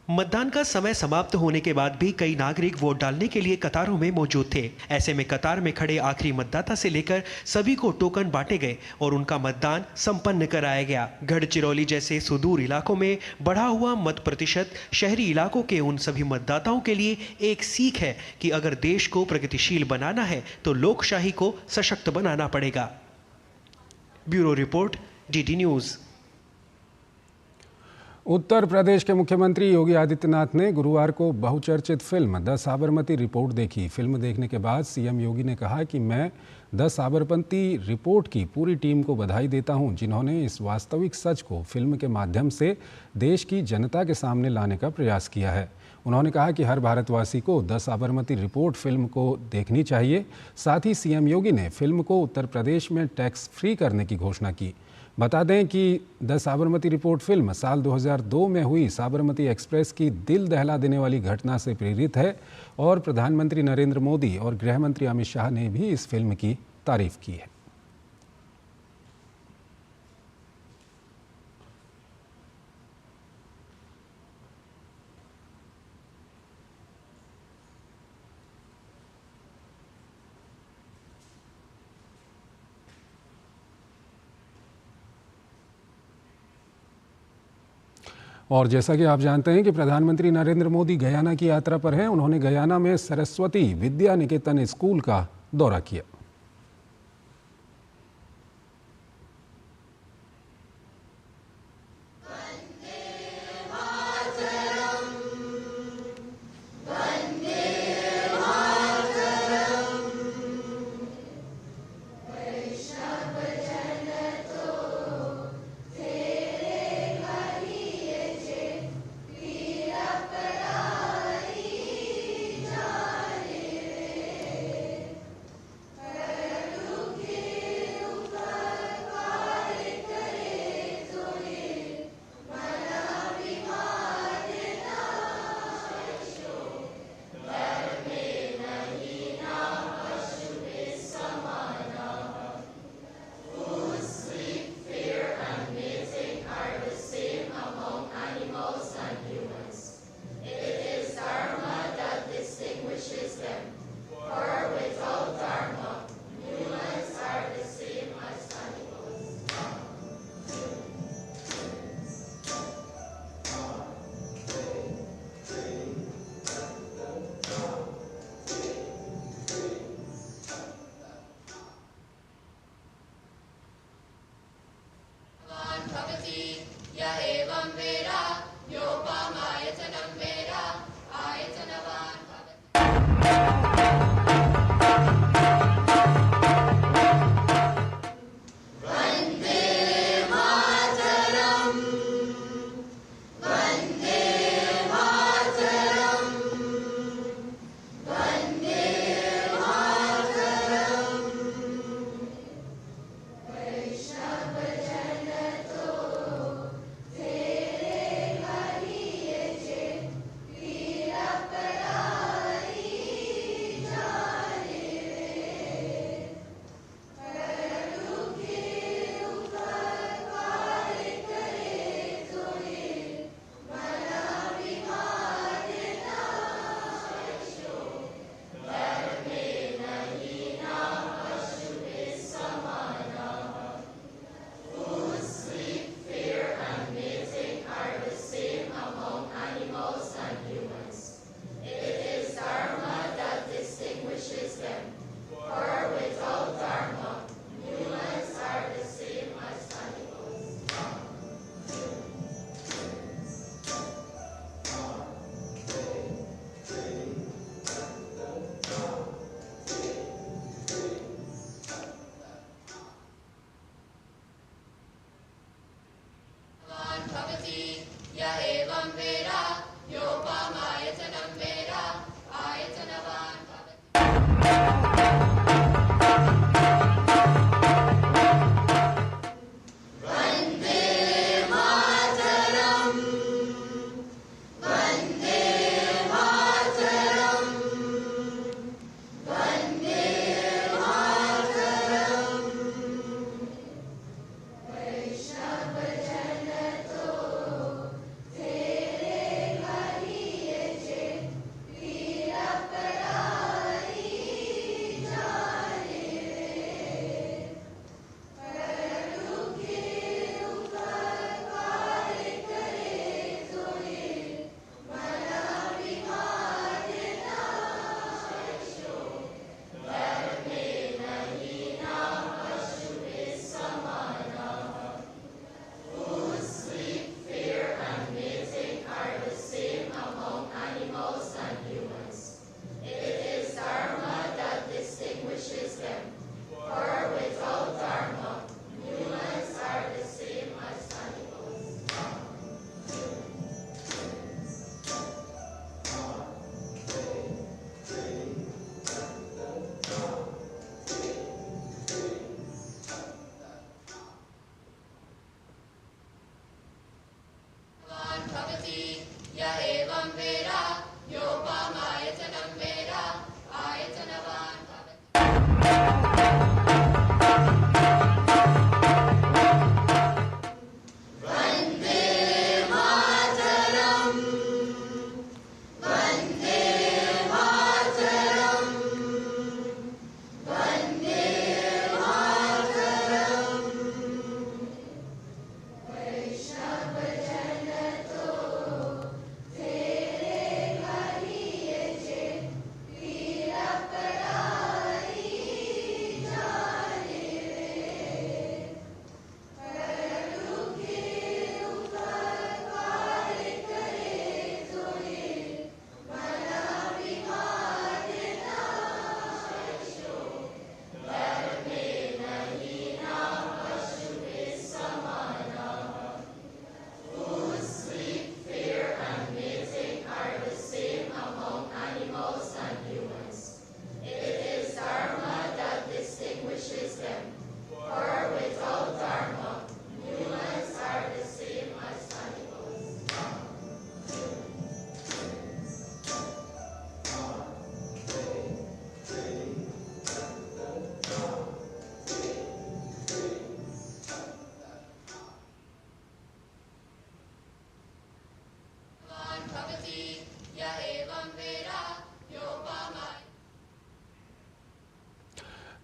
मतदान का समय समाप्त होने के बाद भी कई नागरिक वोट डालने के लिए कतारों में मौजूद थे। ऐसे में कतार में खड़े आखिरी मतदाता से लेकर सभी को टोकन बांटे गए और उनका मतदान संपन्न कराया गया। गढ़चिरौली जैसे सुदूर इलाकों में बढ़ा हुआ मत प्रतिशत शहरी इलाकों के उन सभी मतदाताओं के लिए एक सीख है कि अगर देश को प्रगतिशील बनाना है तो लोकशाही को सशक्त बनाना पड़ेगा। Bureau report, DD news. Uttar Pradesh के मुख्यमंत्री योगी आदित्यनाथ ने गुरुवार को बहुचर्चित फिल्म द साबरमती रिपोर्ट देखी। फिल्म देखने के बाद सीएम योगी ने कहा कि मैं द साबरमती रिपोर्ट की पूरी टीम को बधाई देता हूं, जिन्होंने इस वास्तविक सच को फिल्म के माध्यम से देश की जनता के सामने लाने का प्रयास किया है। उन्होंने कहा कि हर भारतवासी को द साबरमती रिपोर्ट फिल्म को देखनी चाहिए। साथ ही सीएम योगी ने फिल्म को उत्तर प्रदेश में टैक्स फ्री करने की घोषणा की। बता दें कि द साबरमती रिपोर्ट फिल्म साल 2002 में हुई साबरमती एक्सप्रेस की दिल दहला देने वाली घटना से प्रेरित है और प्रधानमंत्री नरेंद्र मोदी और गृह मंत्री अमित शाह ने भी इस फिल्म की तारीफ की है। और जैसा कि आप जानते हैं कि प्रधानमंत्री नरेंद्र मोदी गयाना की यात्रा पर हैं। उन्होंने गयाना में सरस्वती विद्या निकेतन स्कूल का दौरा किया।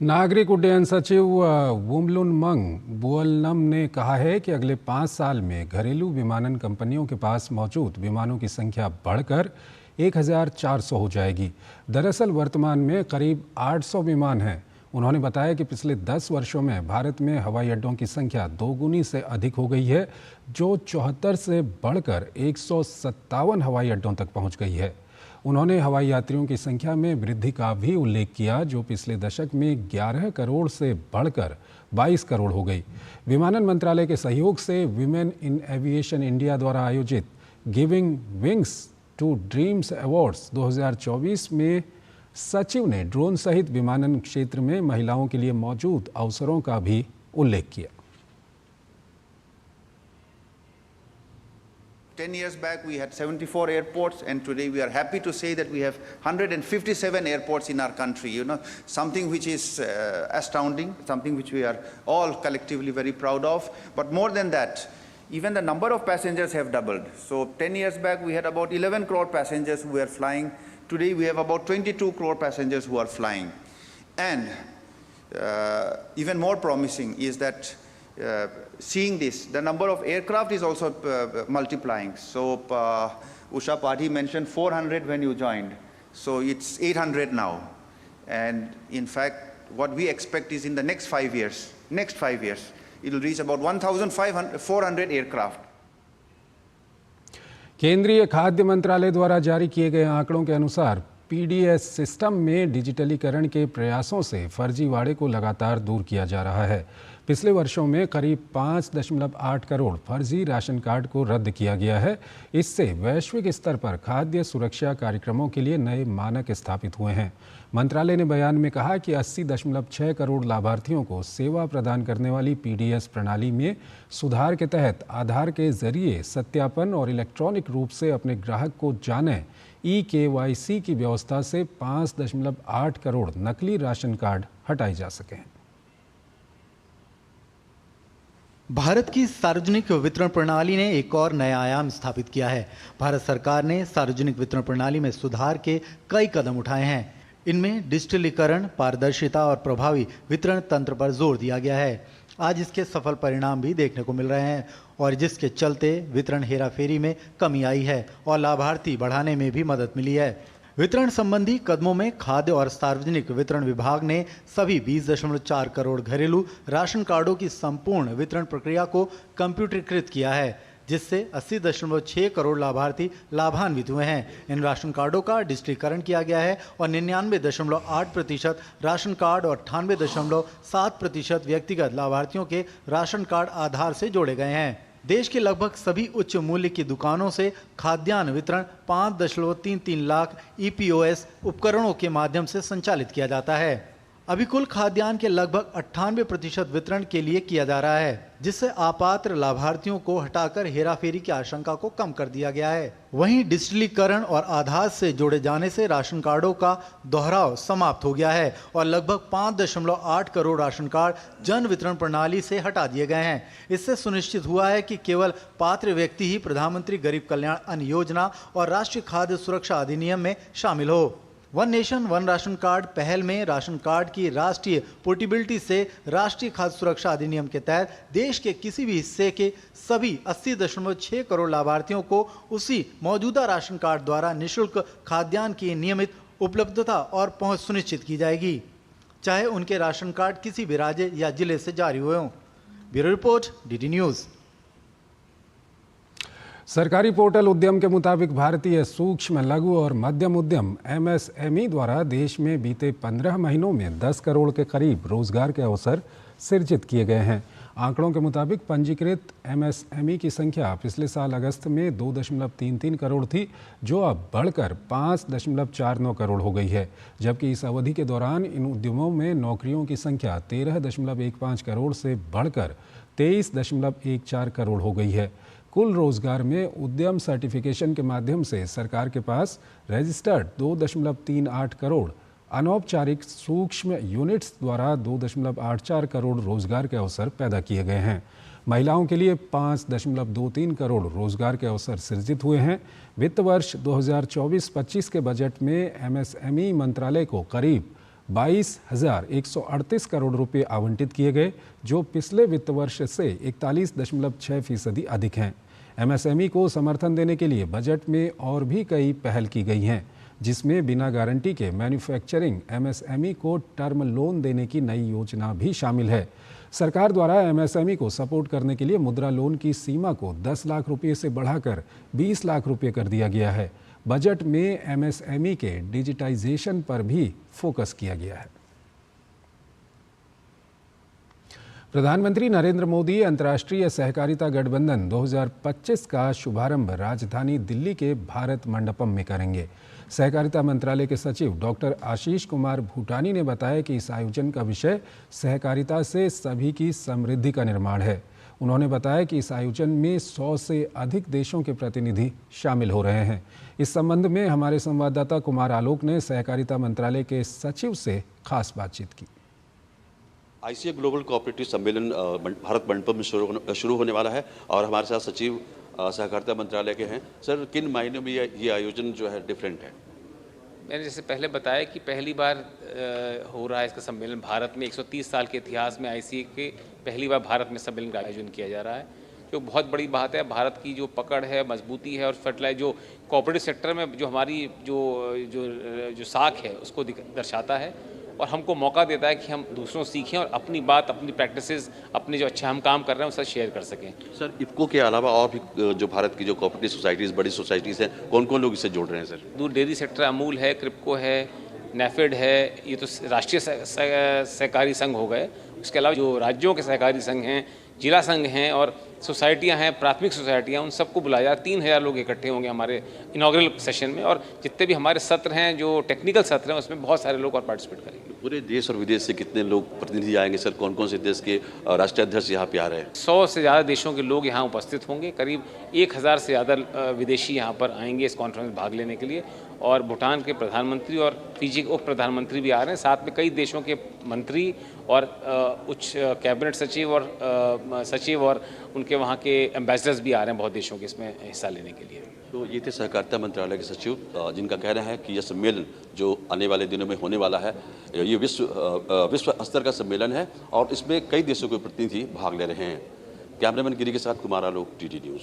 नागरिक उड्डयन सचिव वुमलुनमंग बुअलनम ने कहा है कि अगले 5 साल में घरेलू विमानन कंपनियों के पास मौजूद विमानों की संख्या बढ़कर 1400 हो जाएगी। दरअसल वर्तमान में करीब 800 विमान हैं। उन्होंने बताया कि पिछले 10 वर्षों में भारत में हवाई अड्डों की संख्या दोगुनी से अधिक हो गई है, जो 74 से बढ़कर 157 हवाई अड्डों तक पहुंच गई है। उन्होंने हवाई यात्रियों की संख्या में वृद्धि का भी उल्लेख किया, जो पिछले दशक में 11 करोड़ से बढ़कर 22 करोड़ हो गई। विमानन मंत्रालय के सहयोग से विमेन इन एविएशन इंडिया द्वारा आयोजित giving wings to dreams awards 2024 में सचिव ने ड्रोन सहित विमानन क्षेत्र में महिलाओं के लिए मौजूद अवसरों का भी उल्लेख किया। 10 years back we had 74 airports, and today we are happy to say that we have 157 airports in our country. You know, something which is astounding, something which we are all collectively very proud of. But more than that, even the number of passengers have doubled. So 10 years back we had about 11 crore passengers who were flying. Today we have about 22 crore passengers who are flying. And even more promising is that seeing this, the number of aircraft is also multiplying. So Usha Pathi mentioned 400 when you joined. So it's 800 now. And in fact, what we expect is in the next 5 years, it will reach about 1,400 aircraft. केंद्रीय खाद्य मंत्रालय द्वारा जारी किए गए आंकड़ों के अनुसार पीडीएस सिस्टम में डिजिटलीकरण के प्रयासों से फर्जीवाड़े को लगातार दूर किया जा रहा है। पिछले वर्षों में करीब 5.8 करोड़ फर्जी राशन कार्ड को रद्द किया गया है। इससे वैश्विक स्तर पर खाद्य सुरक्षा कार्यक्रमों के लिए नए मानक स्थापित हुए हैं। मंत्रालय ने बयान में कहा कि 80.6 करोड़ लाभार्थियों को सेवा प्रदान करने वाली पीडीएस प्रणाली में सुधार के तहत आधार के जरिए सत्यापन और इलेक्ट्रॉनिक रूप से अपने ग्राहक को जाने ई-केवाईसी की व्यवस्था से 5.8 करोड़ नकली राशन कार्ड हटाए जा सके हैं। भारत की सार्वजनिक वितरण प्रणाली ने एक और नया आयाम स्थापित किया है। भारत सरकार ने सार्वजनिक वितरण प्रणाली में सुधार के कई कदम उठाए हैं। इनमें डिजिटलीकरण, पारदर्शिता और प्रभावी वितरण तंत्र पर जोर दिया गया है। आज इसके सफल परिणाम भी देखने को मिल रहे हैं और जिसके चलते वितरण हेराफेरी में कमी आई है और लाभार्थी बढ़ाने में भी मदद मिली है। वितरण संबंधी कदमों में खाद्य और सार्वजनिक वितरण विभाग ने सभी 20.4 करोड़ घरेलू राशन कार्डों की संपूर्ण वितरण प्रक्रिया को कंप्यूटरीकृत किया है, जिससे 80.6 करोड़ लाभार्थी लाभान्वित हुए हैं। इन राशन कार्डों का डिजिटलीकरण किया गया है और 99.8% राशन कार्ड और 98.7% व्यक्तिगत लाभार्थियों के राशन कार्ड आधार से जोड़े गए हैं। देश के लगभग सभी उच्च मूल्य की दुकानों से खाद्यान्न वितरण 5.33 लाख ईपीओएस उपकरणों के माध्यम से संचालित किया जाता है। अभी कुल खाद्यान्न के लगभग 98% वितरण के लिए किया जा रहा है, जिससे अपात्र लाभार्थियों को हटाकर हेराफेरी की आशंका को कम कर दिया गया है। वहीं डिजिटलीकरण और आधार से जोड़े जाने से राशन कार्डों का दोहराव समाप्त हो गया है और लगभग 5.8 करोड़ राशन कार्ड जन वितरण प्रणाली से हटा दिए गए हैं। इससे सुनिश्चित हुआ है कि केवल पात्र व्यक्ति ही प्रधानमंत्री गरीब कल्याण अन्न योजना और राष्ट्रीय खाद्य सुरक्षा अधिनियम में शामिल हो। One nation one ration card पहल में राशन कार्ड की राष्ट्रीय पोर्टेबिलिटी से राष्ट्रीय खाद्य सुरक्षा अधिनियम के तहत देश के किसी भी हिस्से के सभी 80.6 करोड़ लाभार्थियों को उसी मौजूदा राशन कार्ड द्वारा निःशुल्क खाद्यान्न की नियमित उपलब्धता और पहुंच सुनिश्चित की जाएगी, चाहे उनके राशन कार्ड किसी भी राज्य या जिले से जारी हुए हों। Bureau report, DD news. सरकारी पोर्टल उद्यम के मुताबिक भारतीय सूक्ष्म, लघु और मध्यम उद्यम एमएसएमई द्वारा देश में बीते 15 महीनों में 10 करोड़ के करीब रोजगार के अवसर सृजित किए गए हैं। आंकड़ों के मुताबिक पंजीकृत एमएसएमई की संख्या पिछले साल अगस्त में 2.33 करोड़ थी, जो अब बढ़कर 5.49 करोड़ हो गई है, जबकि इस अवधि के दौरान इन उद्यमों में नौकरियों की संख्या 13.15 करोड़ से बढ़कर 23.14 करोड़ हो गई है। कुल रोजगार में उद्यम सर्टिफिकेशन के माध्यम से सरकार के पास रजिस्टर्ड 2.38 करोड़, अनौपचारिक सूक्ष्म यूनिट्स द्वारा 2.84 करोड़ रोजगार के अवसर पैदा किए गए हैं। महिलाओं के लिए 5.23 करोड़ रोजगार के अवसर सृजित हुए हैं। वित्त वर्ष 2024-25 के बजट में एमएसएमई मंत्रालय को करीब 22,138 करोड़ रुपए आवंटित किए गए, जो पिछले वित्त वर्ष से 41.6% अधिक हैं। एमएसएमई को समर्थन देने के लिए बजट में और भी कई पहल की गई हैं, जिसमें बिना गारंटी के मैन्युफैक्चरिंग एमएसएमई को टर्म लोन देने की नई योजना भी शामिल है। सरकार द्वारा एमएसएमई को सपोर्ट करने के लिए मुद्रा लोन की सीमा को 10 लाख रुपये से बढ़ाकर 20 लाख रुपये कर दिया गया है। बजट में एमएसएमई के डिजिटाइजेशन पर भी फोकस किया गया है। प्रधानमंत्री नरेंद्र मोदी अंतर्राष्ट्रीय सहकारिता गठबंधन 2025 का शुभारंभ राजधानी दिल्ली के भारत मंडपम में करेंगे। सहकारिता मंत्रालय के सचिव डॉक्टर आशीष कुमार भूटानी ने बताया कि इस आयोजन का विषय सहकारिता से सभी की समृद्धि का निर्माण है। उन्होंने बताया कि इस आयोजन में 100 से अधिक देशों के प्रतिनिधि शामिल हो रहे हैं। इस संबंध में हमारे संवाददाता कुमार आलोक ने सहकारिता मंत्रालय के सचिव से खास बातचीत की। आईसीए ग्लोबल कोऑपरेटिव सम्मेलन भारत मंडपम में शुरू होने वाला है और हमारे साथ सचिव सहकारिता मंत्रालय के हैं। सर, किन मायनों में ये आयोजन जो है डिफरेंट है? मैंने जैसे पहले बताया कि पहली बार हो रहा है इसका सम्मेलन। भारत में 130 साल के इतिहास में आईसीए के पहली बार भारत में सम्मेलन का आयोजन किया जा रहा है, जो बहुत बड़ी बात है। भारत की जो पकड़ है, मजबूती है और फर्टिलाइज जो कोऑपरेटिव सेक्टर में जो हमारी जो साख है उसको दर्शाता है और हमको मौका देता है कि हम दूसरों से सीखें और अपनी बात, अपनी प्रैक्टिसेस, अपने जो अच्छा हम काम कर रहे हैं उससे शेयर कर सकें। सर, इफको के अलावा और भी जो भारत की जो कोऑपरेटिव सोसाइटीज़, बड़ी सोसाइटीज़ हैं, कौन कौन लोग इससे जुड़ रहे हैं? सर, दूध डेयरी सेक्टर, अमूल है, क्रिप्को है, नेफेड है, ये तो राष्ट्रीय सहकारी संघ हो गए। उसके अलावा जो राज्यों के सहकारी संघ हैं, जिला संघ हैं और सोसाइटियां हैं, प्राथमिक सोसाइटियां, उन सबको बुलाया। 3000 लोग इकट्ठे होंगे हमारे इनॉग्रल सेशन में और जितने भी हमारे सत्र हैं, जो टेक्निकल सत्र हैं, उसमें बहुत सारे लोग और पार्टिसिपेट करेंगे। पूरे देश और विदेश से कितने लोग प्रतिनिधि आएंगे? सर, कौन कौन से देश के राष्ट्रीय अध्यक्ष यहाँ पे आ रहे हैं? 100 से ज़्यादा देशों के लोग यहाँ उपस्थित होंगे। करीब 1000 से ज़्यादा विदेशी यहाँ पर आएंगे इस कॉन्फ्रेंस में भाग लेने के लिए और भूटान के प्रधानमंत्री और फिजी के उप प्रधानमंत्री भी आ रहे हैं। साथ में कई देशों के मंत्री और उच्च कैबिनेट सचिव और उनके वहाँ के एम्बेसडर्स भी आ रहे हैं बहुत देशों के इसमें हिस्सा लेने के लिए। तो ये थे सहकारिता मंत्रालय के सचिव, जिनका कहना है कि यह सम्मेलन जो आने वाले दिनों में होने वाला है, ये विश्व स्तर का सम्मेलन है और इसमें कई देशों के प्रतिनिधि भाग ले रहे हैं। कैमरामैन गिरी के साथ कुमार आलोक, टीटी न्यूज़।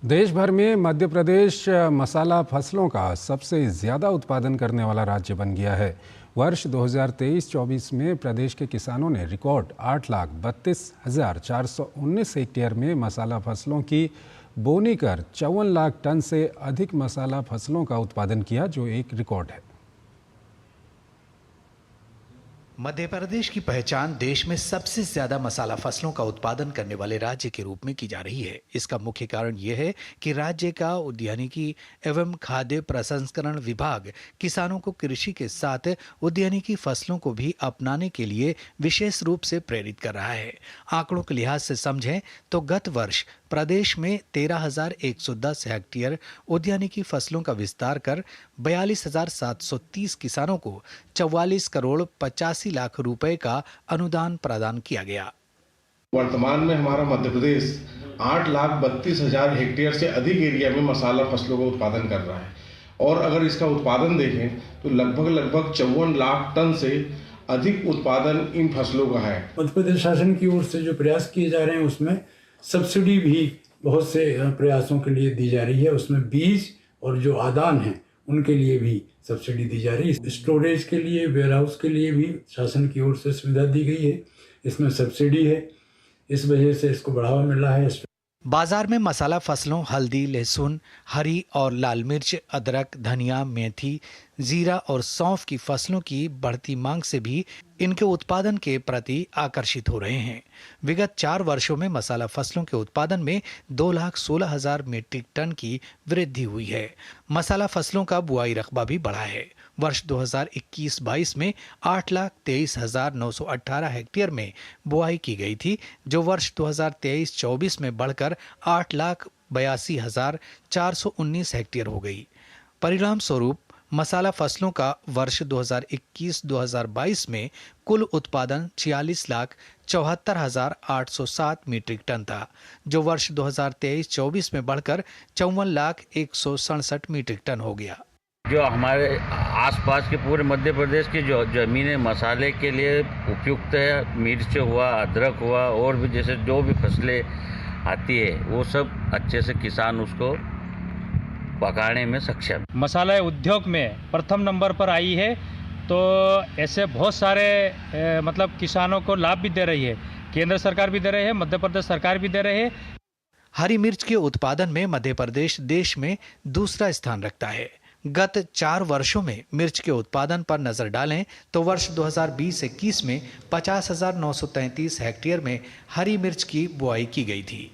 देश भर में मध्य प्रदेश मसाला फसलों का सबसे ज़्यादा उत्पादन करने वाला राज्य बन गया है। वर्ष 2023-24 में प्रदेश के किसानों ने रिकॉर्ड 8,32,419 हेक्टेयर में मसाला फसलों की बोनी कर 54 लाख टन से अधिक मसाला फसलों का उत्पादन किया, जो एक रिकॉर्ड है। मध्य प्रदेश की पहचान देश में सबसे ज्यादा मसाला फसलों का उत्पादन करने वाले राज्य के रूप में की जा रही है। इसका मुख्य कारण यह है कि राज्य का उद्यानिकी एवं खाद्य प्रसंस्करण विभाग किसानों को कृषि के साथ उद्यानिकी फसलों को भी अपनाने के लिए विशेष रूप से प्रेरित कर रहा है। आंकड़ों के लिहाज से समझें तो गत वर्ष प्रदेश में 13,110 हेक्टेयर उद्यानिकी फसलों का विस्तार कर 42,730 किसानों को 44 करोड़ 85 लाख रुपए का अनुदान प्रदान किया गया। वर्तमान में हमारा मध्य प्रदेश 8,32,000 हेक्टेयर से अधिक एरिया में मसाला फसलों का उत्पादन कर रहा है और अगर इसका उत्पादन देखें तो लगभग 54 लाख टन से अधिक उत्पादन इन फसलों का है। मध्य प्रदेश शासन की ओर से जो प्रयास किए जा रहे हैं उसमें सब्सिडी भी बहुत से प्रयासों के लिए दी जा रही है। उसमें बीज और जो आदान है उनके लिए भी सब्सिडी दी जा रही है। स्टोरेज के लिए, वेयरहाउस के लिए भी शासन की ओर से सुविधा दी गई है, इसमें सब्सिडी है। इस वजह से इसको बढ़ावा मिल रहा है। बाजार में मसाला फसलों हल्दी, लहसुन, हरी और लाल मिर्च, अदरक, धनिया, मेथी, जीरा और सौंफ की फसलों की बढ़ती मांग से भी इनके उत्पादन के प्रति आकर्षित हो रहे हैं। विगत 4 वर्षों में मसाला फसलों के उत्पादन में 2,16,000 मीट्रिक टन की वृद्धि हुई है। मसाला फसलों का बुआई रकबा भी बढ़ा है। वर्ष 2021-22 में 8,23,918 हेक्टेयर में बुआई की गई थी, जो वर्ष 2023-24 में बढ़कर 8,82,419 हेक्टेयर हो गई। परिणाम स्वरूप मसाला फसलों का वर्ष 2021-2022 में कुल उत्पादन 46,74,807 मीट्रिक टन था, जो वर्ष 2023-24 में बढ़कर 54,167 मीट्रिक टन हो गया। जो हमारे आसपास के पूरे मध्य प्रदेश की जो ज़मीनें मसाले के लिए उपयुक्त है, मिर्च हुआ, अदरक हुआ और भी जैसे जो भी फसलें आती है वो सब अच्छे से किसान उसको पकाने में सक्षम। मसाला उद्योग में प्रथम नंबर पर आई है, तो ऐसे बहुत सारे मतलब किसानों को लाभ भी दे रही है। केंद्र सरकार भी दे रही है, मध्य प्रदेश सरकार भी दे रही है। हरी मिर्च के उत्पादन में मध्य प्रदेश देश में दूसरा स्थान रखता है। गत 4 वर्षों में मिर्च के उत्पादन पर नजर डालें तो वर्ष 2020-21 में 50,933 हेक्टेयर में हरी मिर्च की बुआई की गई थी।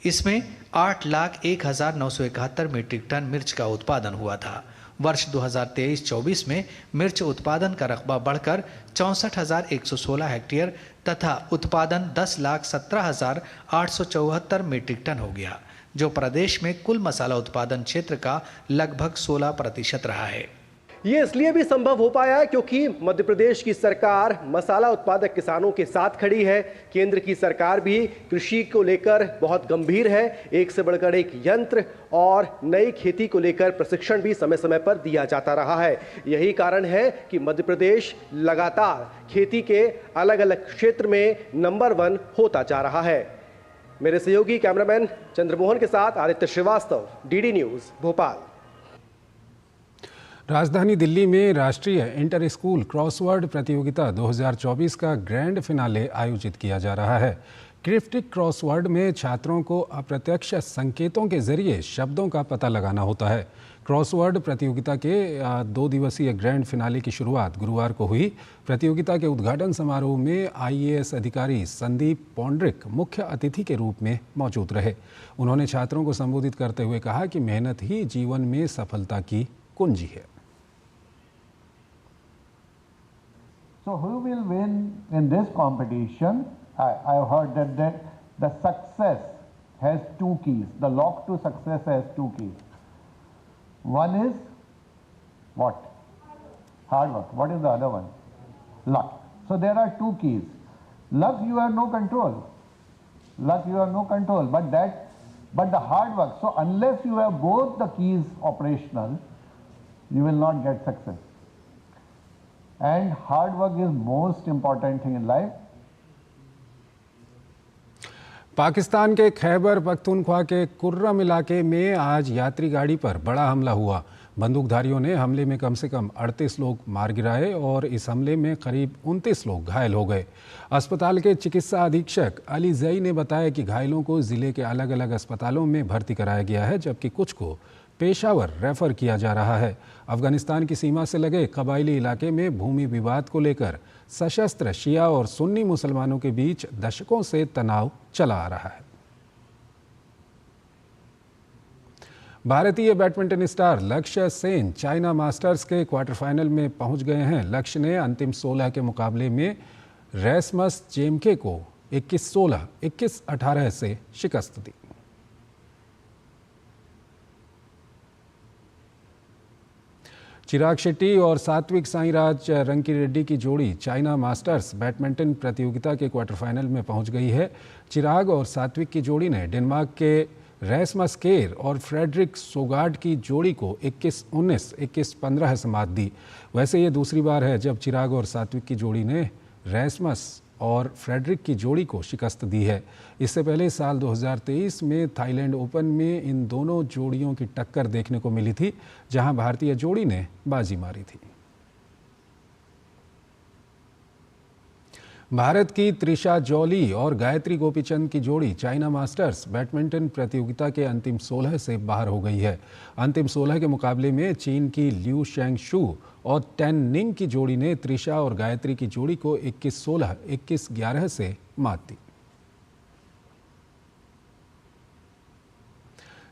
इसमें 8,01,971 मीट्रिक टन मिर्च का उत्पादन हुआ था। वर्ष 2023-24 में मिर्च उत्पादन का रकबा बढ़कर 64,116 हेक्टेयर तथा उत्पादन 10,17,874 मीट्रिक टन हो गया, जो प्रदेश में कुल मसाला उत्पादन क्षेत्र का लगभग 16% रहा है। ये इसलिए भी संभव हो पाया है क्योंकि मध्य प्रदेश की सरकार मसाला उत्पादक किसानों के साथ खड़ी है। केंद्र की सरकार भी कृषि को लेकर बहुत गंभीर है। एक से बढ़कर एक यंत्र और नई खेती को लेकर प्रशिक्षण भी समय समय पर दिया जाता रहा है। यही कारण है कि मध्य प्रदेश लगातार खेती के अलग अलग क्षेत्र में नंबर 1 होता जा रहा है। मेरे सहयोगी कैमरामैन चंद्रमोहन के साथ आदित्य श्रीवास्तव, डीडी न्यूज, भोपाल। राजधानी दिल्ली में राष्ट्रीय इंटर स्कूल क्रॉसवर्ड प्रतियोगिता 2024 का ग्रैंड फिनाले आयोजित किया जा रहा है। क्रिप्टिक क्रॉसवर्ड में छात्रों को अप्रत्यक्ष संकेतों के जरिए शब्दों का पता लगाना होता है। क्रॉसवर्ड प्रतियोगिता के 2 दिवसीय ग्रैंड फिनाले की शुरुआत गुरुवार को हुई। प्रतियोगिता के उद्घाटन समारोह में IAS अधिकारी संदीप पौंड्रिक मुख्य अतिथि के रूप में मौजूद रहे। उन्होंने छात्रों को संबोधित करते हुए कहा कि मेहनत ही जीवन में सफलता की कुंजी है। So who will win in this competition? I have heard that the success has 2 keys. The lock to success has 2 keys. One is what? Hard work. What is the other one? Luck. So there are 2 keys. Luck you have no control. Luck you have no control. But the hard work. So unless you have both the keys operational, you will not get success. And hard work is most important thing in life. Pakistan के खैबर पख्तूनख्वा के कुर्रम इलाके में आज यात्री गाड़ी पर बड़ा हमला हुआ। बंदूकधारियों ने हमले में कम से कम 38 लोग मार गिराए और इस हमले में करीब 29 लोग घायल हो गए। अस्पताल के चिकित्सा अधीक्षक अली जई ने बताया कि घायलों को जिले के अलग अलग अस्पतालों में भर्ती कराया गया है, जबकि कुछ को पेशावर रेफर किया जा रहा है। अफगानिस्तान की सीमा से लगे कबायली इलाके में भूमि विवाद को लेकर सशस्त्र शिया और सुन्नी मुसलमानों के बीच दशकों से तनाव चला आ रहा है। भारतीय बैडमिंटन स्टार लक्ष्य सेन चाइना मास्टर्स के क्वार्टर फाइनल में पहुंच गए हैं। लक्ष्य ने अंतिम 16 के मुकाबले में रैसमस जेमके को 21-16, 21-18 से शिकस्त दी। चिराग शेट्टी और सात्विक साईराज रंकीरेड्डी की जोड़ी चाइना मास्टर्स बैडमिंटन प्रतियोगिता के क्वार्टर फाइनल में पहुंच गई है। चिराग और सात्विक की जोड़ी ने डेनमार्क के रैसमस केर और फ्रेडरिक सोगार्ड की जोड़ी को 21-19, 21-15 से मात दी। वैसे ये दूसरी बार है जब चिराग और सात्विक की जोड़ी ने रैसमस और फ्रेडरिक की जोड़ी को शिकस्त दी है। इससे पहले साल 2023 में थाईलैंड ओपन में इन दोनों जोड़ियों की टक्कर देखने को मिली थी, जहां भारतीय जोड़ी ने बाजी मारी थी। भारत की त्रिशा जॉली और गायत्री गोपीचंद की जोड़ी चाइना मास्टर्स बैडमिंटन प्रतियोगिता के अंतिम 16 से बाहर हो गई है। अंतिम 16 के मुकाबले में चीन की लिू शेंगशू और टेन निंग की जोड़ी ने त्रिशा और गायत्री की जोड़ी को 21-16, 21-11 से मात दी।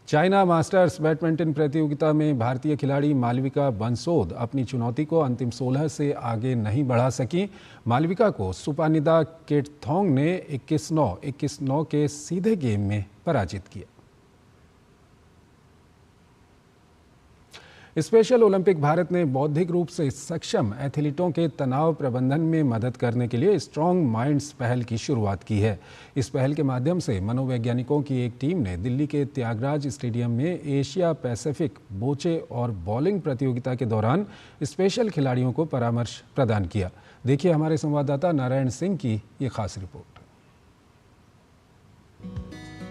चाइना मास्टर्स बैडमिंटन प्रतियोगिता में भारतीय खिलाड़ी मालविका बंसोद अपनी चुनौती को अंतिम 16 से आगे नहीं बढ़ा सकी। मालविका को सुपानिदा केटथोंग ने 21-9, 21-9 के सीधे गेम में पराजित किया। स्पेशल ओलंपिक भारत ने बौद्धिक रूप से सक्षम एथलीटों के तनाव प्रबंधन में मदद करने के लिए स्ट्रॉन्ग माइंड्स पहल की शुरुआत की है। इस पहल के माध्यम से मनोवैज्ञानिकों की एक टीम ने दिल्ली के त्यागराज स्टेडियम में एशिया पैसिफिक बोचे और बॉलिंग प्रतियोगिता के दौरान स्पेशल खिलाड़ियों को परामर्श प्रदान किया। देखिए हमारे संवाददाता नारायण सिंह की ये खास रिपोर्ट।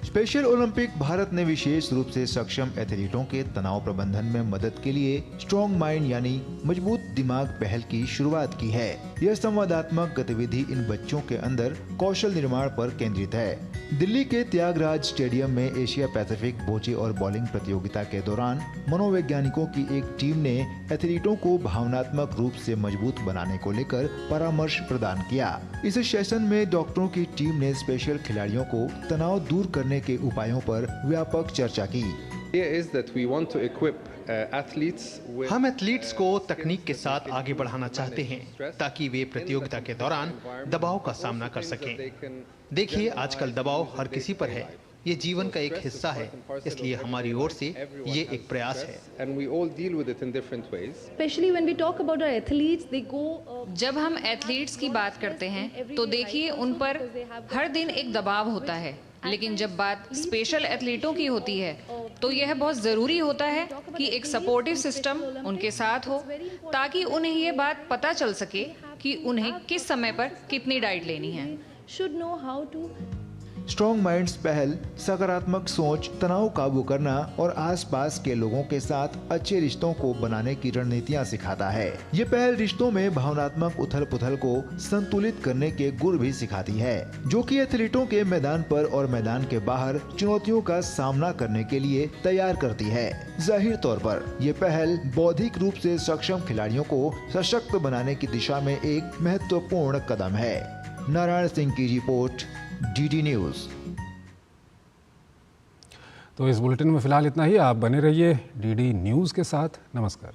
स्पेशल ओलंपिक भारत ने विशेष रूप से सक्षम एथलीटों के तनाव प्रबंधन में मदद के लिए स्ट्रॉन्ग माइंड यानी मजबूत दिमाग पहल की शुरुआत की है। यह संवादात्मक गतिविधि इन बच्चों के अंदर कौशल निर्माण पर केंद्रित है। दिल्ली के त्यागराज स्टेडियम में एशिया पैसिफिक बोचे और बॉलिंग प्रतियोगिता के दौरान मनोवैज्ञानिकों की एक टीम ने एथलीटों को भावनात्मक रूप से मजबूत बनाने को लेकर परामर्श प्रदान किया। इस सेशन में डॉक्टरों की टीम ने स्पेशल खिलाड़ियों को तनाव दूर करने के उपायों पर व्यापक चर्चा की। हम एथलीट्स को तकनीक के साथ आगे बढ़ाना चाहते हैं ताकि वे प्रतियोगिता के दौरान दबाव का सामना कर सकें। देखिए, आजकल दबाव हर किसी पर है, ये जीवन का एक हिस्सा है, इसलिए हमारी ओर से ये एक प्रयास है। जब हम एथलीट्स की बात करते हैं तो देखिए उन पर हर दिन एक दबाव होता है, लेकिन जब बात स्पेशल एथलीटों की होती है तो यह बहुत ज़रूरी होता है कि एक सपोर्टिव सिस्टम उनके साथ हो ताकि उन्हें ये बात पता चल सके कि उन्हें किस समय पर कितनी डाइट लेनी है। स्ट्रॉन्ग माइंड्स पहल सकारात्मक सोच, तनाव काबू करना और आसपास के लोगों के साथ अच्छे रिश्तों को बनाने की रणनीतियां सिखाता है। ये पहल रिश्तों में भावनात्मक उथल-पुथल को संतुलित करने के गुर भी सिखाती है, जो कि एथलीटों के मैदान पर और मैदान के बाहर चुनौतियों का सामना करने के लिए तैयार करती है। जाहिर तौर पर ये पहल बौद्धिक रूप से सक्षम खिलाड़ियों को सशक्त बनाने की दिशा में एक महत्वपूर्ण कदम है। नारायण सिंह की रिपोर्ट, डीडी न्यूज़। तो इस बुलेटिन में फिलहाल इतना ही। आप बने रहिए डीडी न्यूज़ के साथ। नमस्कार।